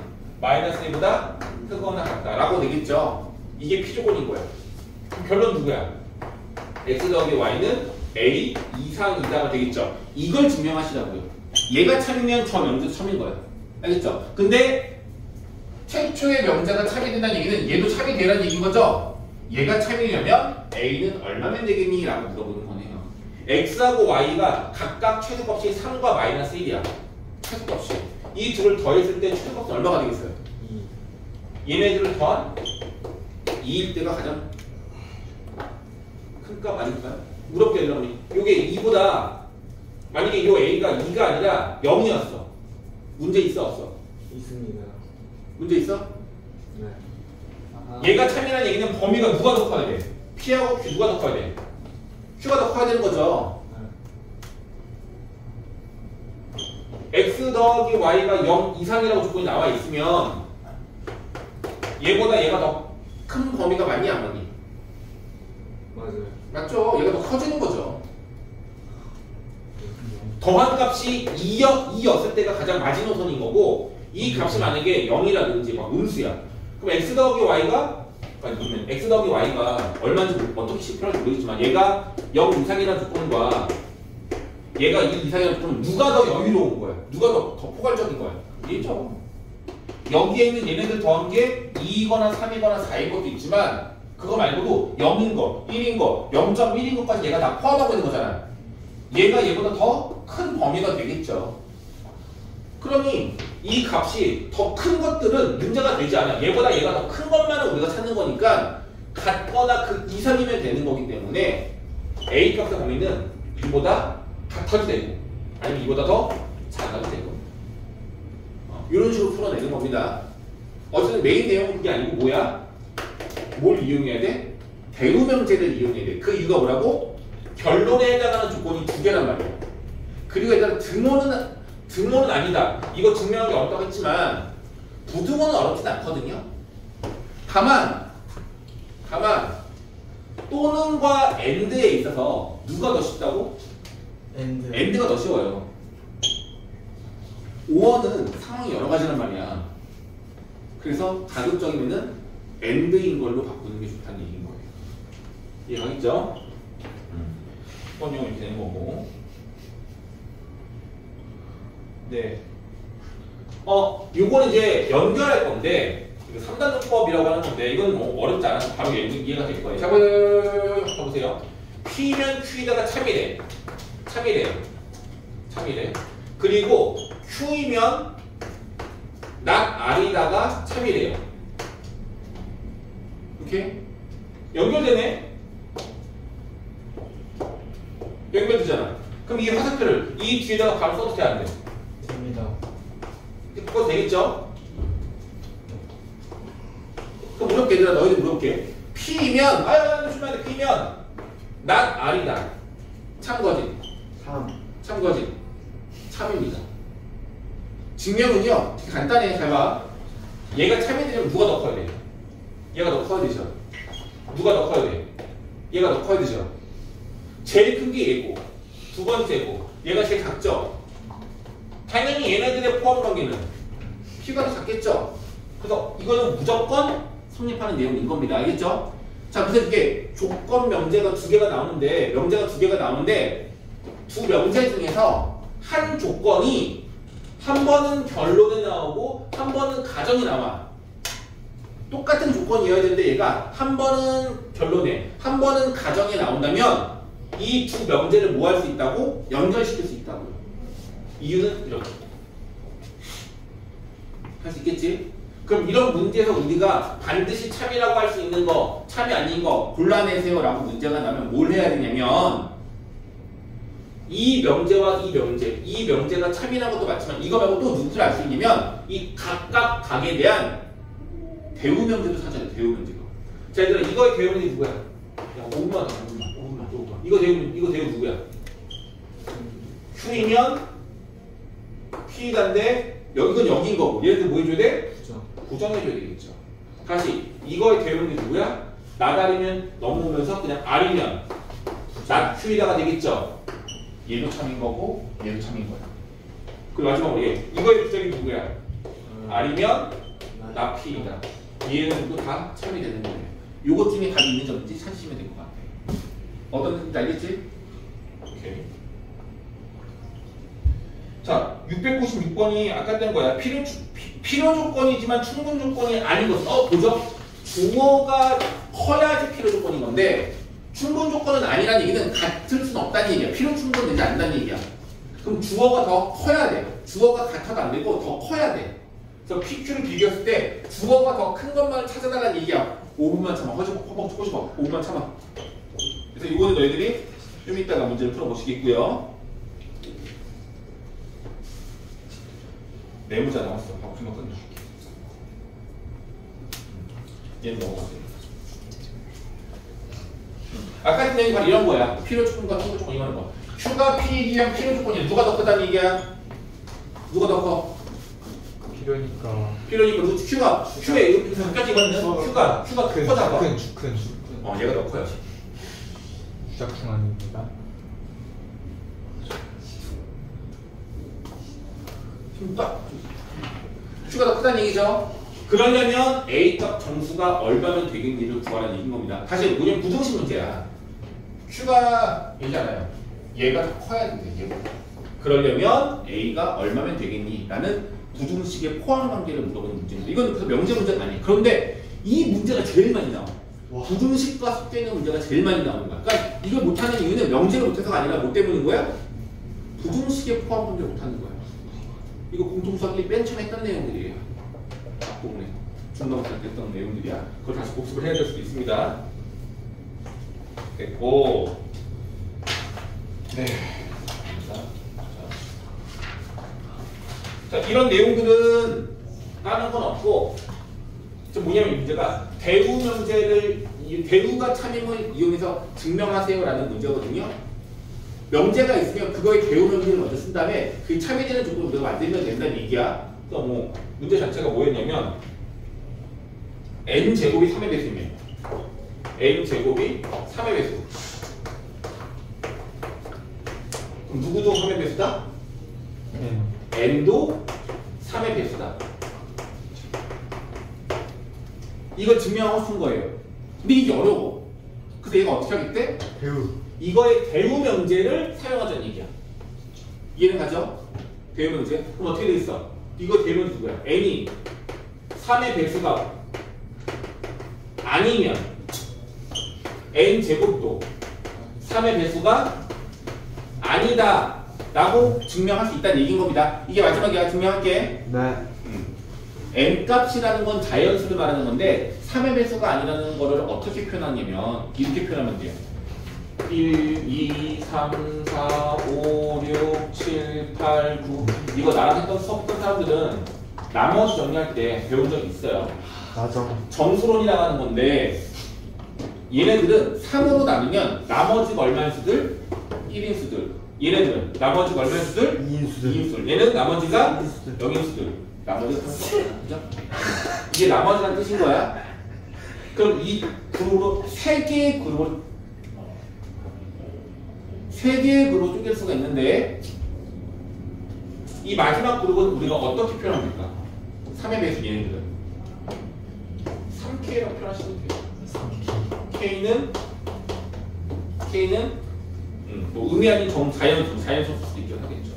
마이너스 1보다 크거나 같다 라고 되겠죠? 이게 P조건인 거야. 그럼 결론 누구야? x 더하기 y는 a 이상이다가 되겠죠? 이걸 증명하시라고요. 얘가 참이면 저 명제도 참인 거야. 알겠죠? 근데 최초의 명제가 참이 된다는 얘기는 얘도 참이 되라는 얘기인 거죠? 얘가 참이려면 A는 얼마면 되겠니? 라고 물어보는 거네요. X하고 Y가 각각 최소값이 3과 마이너스 1이야. 최소값이. 이 둘을 더했을 때 최소값은 얼마가 되겠어요? 2. 얘네들을 더한 2일 때가 가장 큰 값 아닐까요? 물어볼게요, 여러분. 요게 2보다 만약에 요 A가 2가 아니라 0이었어. 문제 있어, 없어? 있습니다. 문제 있어? 네. 얘가 참이라는 얘기는 범위가 누가 더 커야 돼? P하고 Q 누가 더 커야 돼? Q가 더 커야 되는 거죠. X 더하기 Y가 0 이상이라고 조건이 나와 있으면 얘보다 얘가 더 큰 범위가 맞니 안 맞니? 맞아요. 맞죠? 얘가 더 커지는 거죠. 더한 값이 2였을 때가 가장 마지노선인 거고 이 값이 만약에 0이라든지 막 음수야. 그럼 x 더하기 y가 그러면 x 더하기 y가 얼마인지 어떻게 식별할지 모르겠지만 얘가 0 이상이라는 조건과 얘가 2 이상이라는 조건은 누가 더 여유로운 거야? 누가 더 포괄적인 거야? 얘죠. 여기에 있는 얘네들 더한 게 2이거나 3이거나 4인 것도 있지만 그거 말고도 0인 거, 1인 거, 0.1인 것까지 얘가 다 포함하고 있는 거잖아. 얘가 얘보다 더 큰 범위가 되겠죠. 그러니 이 값이 더 큰 것들은 문제가 되지 않아. 얘보다 얘가 더 큰 것만을 우리가 찾는 거니까 같거나 그 이상이면 되는 거기 때문에 A 값의 범위는 이보다 같아도 되고 아니면 이보다 더 작아도 되고 이런 식으로 풀어내는 겁니다. 어쨌든 메인 내용은 그게 아니고 뭐야? 뭘 이용해야 돼? 대우명제를 이용해야 돼. 그 이유가 뭐라고? 결론에 해당하는 조건이 두 개란 말이야. 그리고 일단 등호는 아니다. 이거 증명하기 어렵다고 했지만 부등호는 어렵진 않거든요. 다만 또는과 and에 있어서 누가 더 쉽다고? and가 더 쉬워요. 5원은 상황이 여러 가지란 말이야. 그래서 가급적이면은 and인 걸로 바꾸는 게 좋다는 얘기인 거예요. 이해가겠죠? 번역이 이렇게 되는 거고. 네. 요거는 이제 연결할 건데, 이거 3단조법이라고 하는 건데, 이건 뭐 어렵지 않아서 바로 이해가 될 거예요. 자, 보세요. P면 Q에다가 참이래. 그리고 Q이면 not R에다가 참이래요. 이렇게 연결되네? 연결되잖아. 그럼 이 화살표를 이 뒤에다가 바로 써도 돼, 안 돼? 됩니다. 그거 되겠죠? 그럼 물어볼게, 얘들아. 너희들 물어볼게. P면, 조심해야 돼. P면 not R이다. 참거지. 3. 참입니다. 증명은요, 되게 간단해. 잘 봐. 얘가 참이 되려면 누가 더 커야 돼? 얘가 더 커야 되죠. 누가 더 커야 돼? 얘가 더 커야 되죠. 제일 큰 게 얘고, 두 번째고, 얘가 제일 작죠. 당연히 얘네들의 포함 관계는 P가 더 작겠죠. 그래서 이거는 무조건 성립하는 내용인 겁니다. 알겠죠? 자, 그래서 이게 조건 명제가 두 개가 나오는데, 두 명제 중에서 한 조건이 한 번은 결론에 나오고 한 번은 가정에 나와. 똑같은 조건이어야 되는데 얘가 한 번은 결론에 한 번은 가정에 나온다면 이 두 명제를 뭐 할 수 있다고? 연결시킬 수 있다고요. 이유는 이렇게 할 수 있겠지? 그럼 이런 문제에서 우리가 반드시 참이라고 할 수 있는 거, 참이 아닌 거 골라내세요 라고 문제가 나면 뭘 해야 되냐면 이 명제와 이 명제가 참이라는 것도 맞지만 이거 말고 또 누구를 알 수 있냐면 이 각각 각에 대한 대우명제도 찾아야 돼. 대우명제가. 자, 얘들아, 이거의 대우명제 누구야? 야, 5분. 이거 대우 누구야? Q이면 P인데 여기는 여기인 거고 얘네들 뭐 해줘야 돼? 고정해줘야 되겠죠. 다시 이거의 대우명제 누구야? 나달이면 넘어오면서 그냥 R이면 나 Q에다가 되겠죠. 얘도 참인 거고 얘도 참인 거야. 그리고 마지막으로 이거의 부정이 누구야? R이면 나 P이다. 얘는 또 다 참이 되는 거예요. 요것 중에 답이 있는지 없는지 찾으시면 될 것 같아요. 어떤 느낌인지 알겠지? 오케이. 자, 696번이 아까 된 거야. 필요 조건이지만 충분 조건이 아닌 것은 보죠? 주어가 커야지 필요 조건인 건데 충분 조건은 아니라는 얘기는 같을 수는 없다는 얘기야. 필요 충분은 되지 않는다는 얘기야. 그럼 주어가 더 커야 돼. 주어가 같아도 안 되고 더 커야 돼. 그래서 PQ를 비교했을 때 주어가 더 큰 것만 찾아달라는 얘기야. 5분만 참아. 허벅 5분만 참아. 그래서 이거는 너희들이 좀 이따가 문제를 풀어보시겠고요. 네 문제 나왔어. 하고 금방 끝내줄게. 얘는 넘어가세요. 아까 했던 얘기 바로 이런 거야. 필요 조건과 충분 조건이 하는 거. Q가 P에 의한 필요 조건이 누가 더 크다는 얘기야? 누가 더 커? 필요니까 Q에 이렇게 바뀌었지 이거는 Q가 커다. 주큰. 얘가 더 커요. 주작품 아닙니다. Q가 더 크다는 얘기죠. 그러려면 A값 정수가 얼마면 되겠니를 구하라는 얘기인 겁니다. 다시 뭐냐면 부등식 문제야. Q가 얘잖아요. 얘가 더 커야 된대. 얘가. 그러려면 A가 얼마면 되겠니? 라는 부등식의 포함 관계를 물어보는 문제입니다. 이건 그래서 명제 문제는 아니에요. 그런데 이 문제가 제일 많이 나와. 부등식과 섞여있는 문제가 제일 많이 나오는 거야. 그러니까 이걸 못하는 이유는 명제를 못해서가 아니라 뭐 때문인 거야? 부등식에 포함 문제 못하는 거야. 이거 공통수학이 맨 처음에 했던 내용들이에요. 앞부분에 중간고사 때 했던 내용들이야. 그걸 다시 복습을 해야 될 수도 있습니다. 됐고, 네. 자, 이런 내용들은 다른 건 없고, 뭐냐면 문제가 대우 명제를 대우가 참임을 이용해서 증명하세요라는 문제거든요. 명제가 있으면 그거의 대우 명제를 먼저 쓴 다음에 그 참여되는 조건을 우리가 만들면 된다는 얘기야. 그러니까 뭐 문제 자체가 뭐였냐면 n 제곱이 3의 배수이면 n 제곱이 3의 배수. 그럼 누구도 3의 배수다? n도 3의 배수다. 이걸 증명하고 싶은 거예요. 근데 이게 어려워. 그래서 얘가 어떻게 하겠대? 배우. 이거의 대우 명제를 사용하자는 얘기야. 이해는 가죠? 대우 명제. 그럼 어떻게 돼 있어? 이거 대우 명제 누구야? n이 3의 배수가 아니면 n 제곱도 3의 배수가 아니다 라고 증명할 수 있다는 얘기인 겁니다. 이게 마지막에 내가 증명할게. 네. n값이라는 건 자연수를 말하는 건데 3의 배수가 아니라는 거를 어떻게 표현하냐면 이렇게 표현하면 돼요. 1, 2, 3, 4, 5, 6, 7, 8, 9 이거 나랑 했던 수업 했던 사람들은 나머지 정리할 때 배운 적 있어요. 맞아. 정수론이라고 하는 건데 얘네들은 3으로 나누면 나머지가 얼마인 수들? 1인 수들. 얘네들은 나머지가 얼마인 수들? 2인 수들. 2인 수들. 얘는 나머지가 2인 수들. 0인 수들. 나머지가 그죠? 이게 나머지란 뜻인 거야. 그럼 이 그룹으로 세 개의 그룹으로 쪼갤 수가 있는데 이 마지막 그룹은 우리가 어떻게 표현합니까? 3의 배수 얘네들은 3K라고 표현하시면 돼요. K는 뭐 의미 아닌 자연수 쓸 수도 있긴 하겠죠.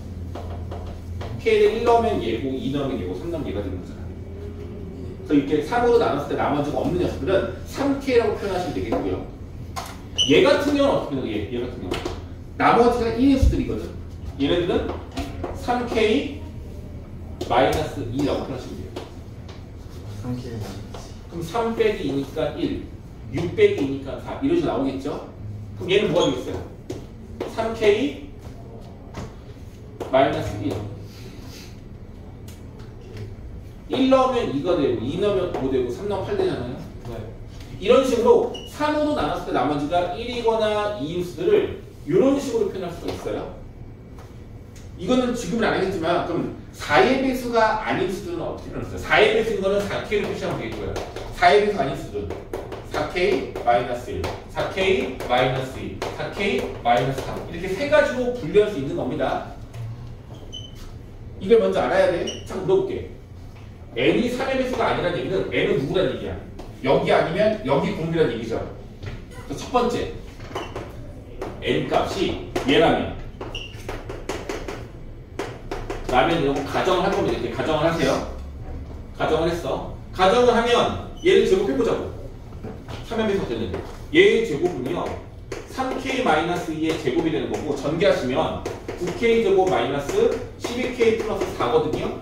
K를 1 넣으면 얘고 2 넣으면 얘고 3 넣으면 얘가 되는 거잖아. 그래서 이렇게 3으로 나눴을 때 나머지가 없는 녀석들은 3K라고 표현하시면 되겠고요. 얘 같은 경우는 어떻게 되는 거야? 얘 같은 경우 나머지가 1인 수들이거든. 얘네들은 3K 마이너스 2라고 표현하시면 돼요. 3K. 그럼 3 빼기 2니까 1, 6 빼기 2니까 4 이런 식으로 나오겠죠? 그럼 얘는 뭐가 되겠어요? 3K 마이너스 1 넣으면 2가 되고 2 넣으면 5 되고 3 넣으면 8 되잖아요. 네. 이런 식으로 3으로 나눴을 때 나머지가 1이거나 2인 수들을 이런 식으로 표현할 수가 있어요. 이거는 지금은 안 하겠지만 그럼 4의 배수가 아닌 수들은 어떻게 표현했어요? 4의 배수인 거는 4K로 표시하면 되겠고요. 4의 배수가 아닌 수들은 4K 마이너스 1, 4K 마이너스 2, 4K 마이너스 3 이렇게 세 가지로 분류할 수 있는 겁니다. 이걸 먼저 알아야 돼. 자, 물어볼게. n이 3의 배수가 아니라는 얘기는 n은 누구란 얘기야? 여기 아니면 여기 그룹이란 얘기죠. 그래서 첫 번째 n 값이 얘라면 이런 거 가정을 할 겁니다. 이렇게 가정을 하세요. 가정을 했어. 가정을 하면 얘를 제곱해보자고. 3의 배수가 되는데 얘의 제곱은요 3K-2의 제곱이 되는 거고 전개하시면 9K 제곱 마이너스 12K 플러스 4거든요.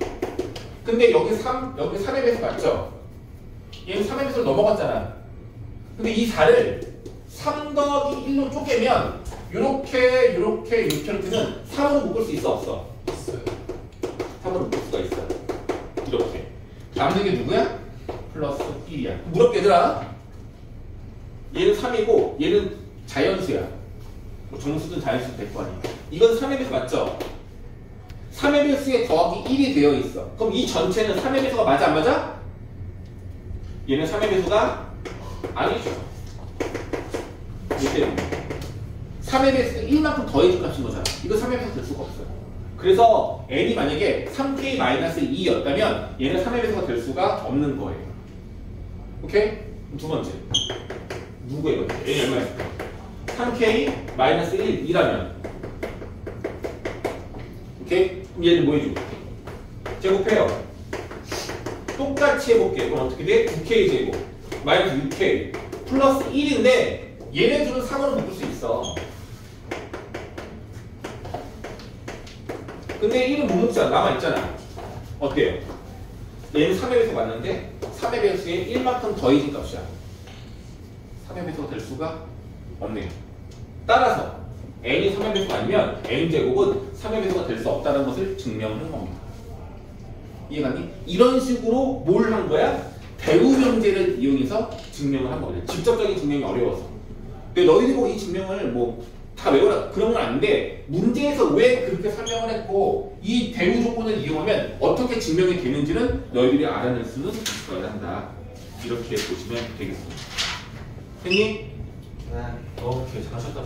근데 여기 3의 배수 맞죠? 얘는 3의 배수를 넘어갔잖아. 근데 이 4를 3 더하기 1로 쪼개면 이렇게는 3으로 묶을 수 있어 없어? 있어요. 3으로 묶을 수가 있어. 이렇게. 남는 게 누구야? 플러스 1이야. 무겁게 얘들아. 얘는 3이고 얘는 자연수야. 뭐 정수든 자연수든 될 거 아니야. 이건 3의 배수 맞죠? 3의 배수에 더하기 1이 되어 있어. 그럼 이 전체는 3의 배수가 맞아 안 맞아? 얘는 3의 배수가 아니죠. 이렇게 3의 배수가 1만큼 더해줄 값인 거잖아. 이거 3의 배수 될 수가 없어요. 그래서 n이 만약에 3k-2였다면 얘는 3의 배수가 될 수가 없는 거예요. 오케이? 두 번째. 누구 이거지? n이 얼마였을까? 3k-1이라면 오케이? 그럼 얘를 뭐 해주고? 제곱해요. 똑같이 해볼게요. 그럼 어떻게 돼? 9k 제곱 마이너스 6k 플러스 1인데 얘네들은 3으로 바꿀 수 있어. 근데 1은 못 묶잖아. 남아있잖아. 어때요? 얘는 3의 배수 맞는데 3의 배수에 1만큼 더해진 값이야. 3의 배수가 될 수가 없네요. 따라서 n이 3의 배수가 아니면 n제곱은 3의 배수가 될 수 없다는 것을 증명한 겁니다. 이해가니? 이런 식으로 뭘 한 거야? 대우명제를 이용해서 증명을 한 거거든. 직접적인 증명이 어려워서. 근데 너희들이 뭐 이 증명을 뭐 다 외워라 그런 건 아닌데 문제에서 왜 그렇게 설명을 했고 이 대우 조건을 이용하면 어떻게 증명이 되는지는 너희들이 알아낼 수는 있어야 한다. 이렇게 보시면 되겠습니다. 형님? 네. 오케이, 잘 하셨다.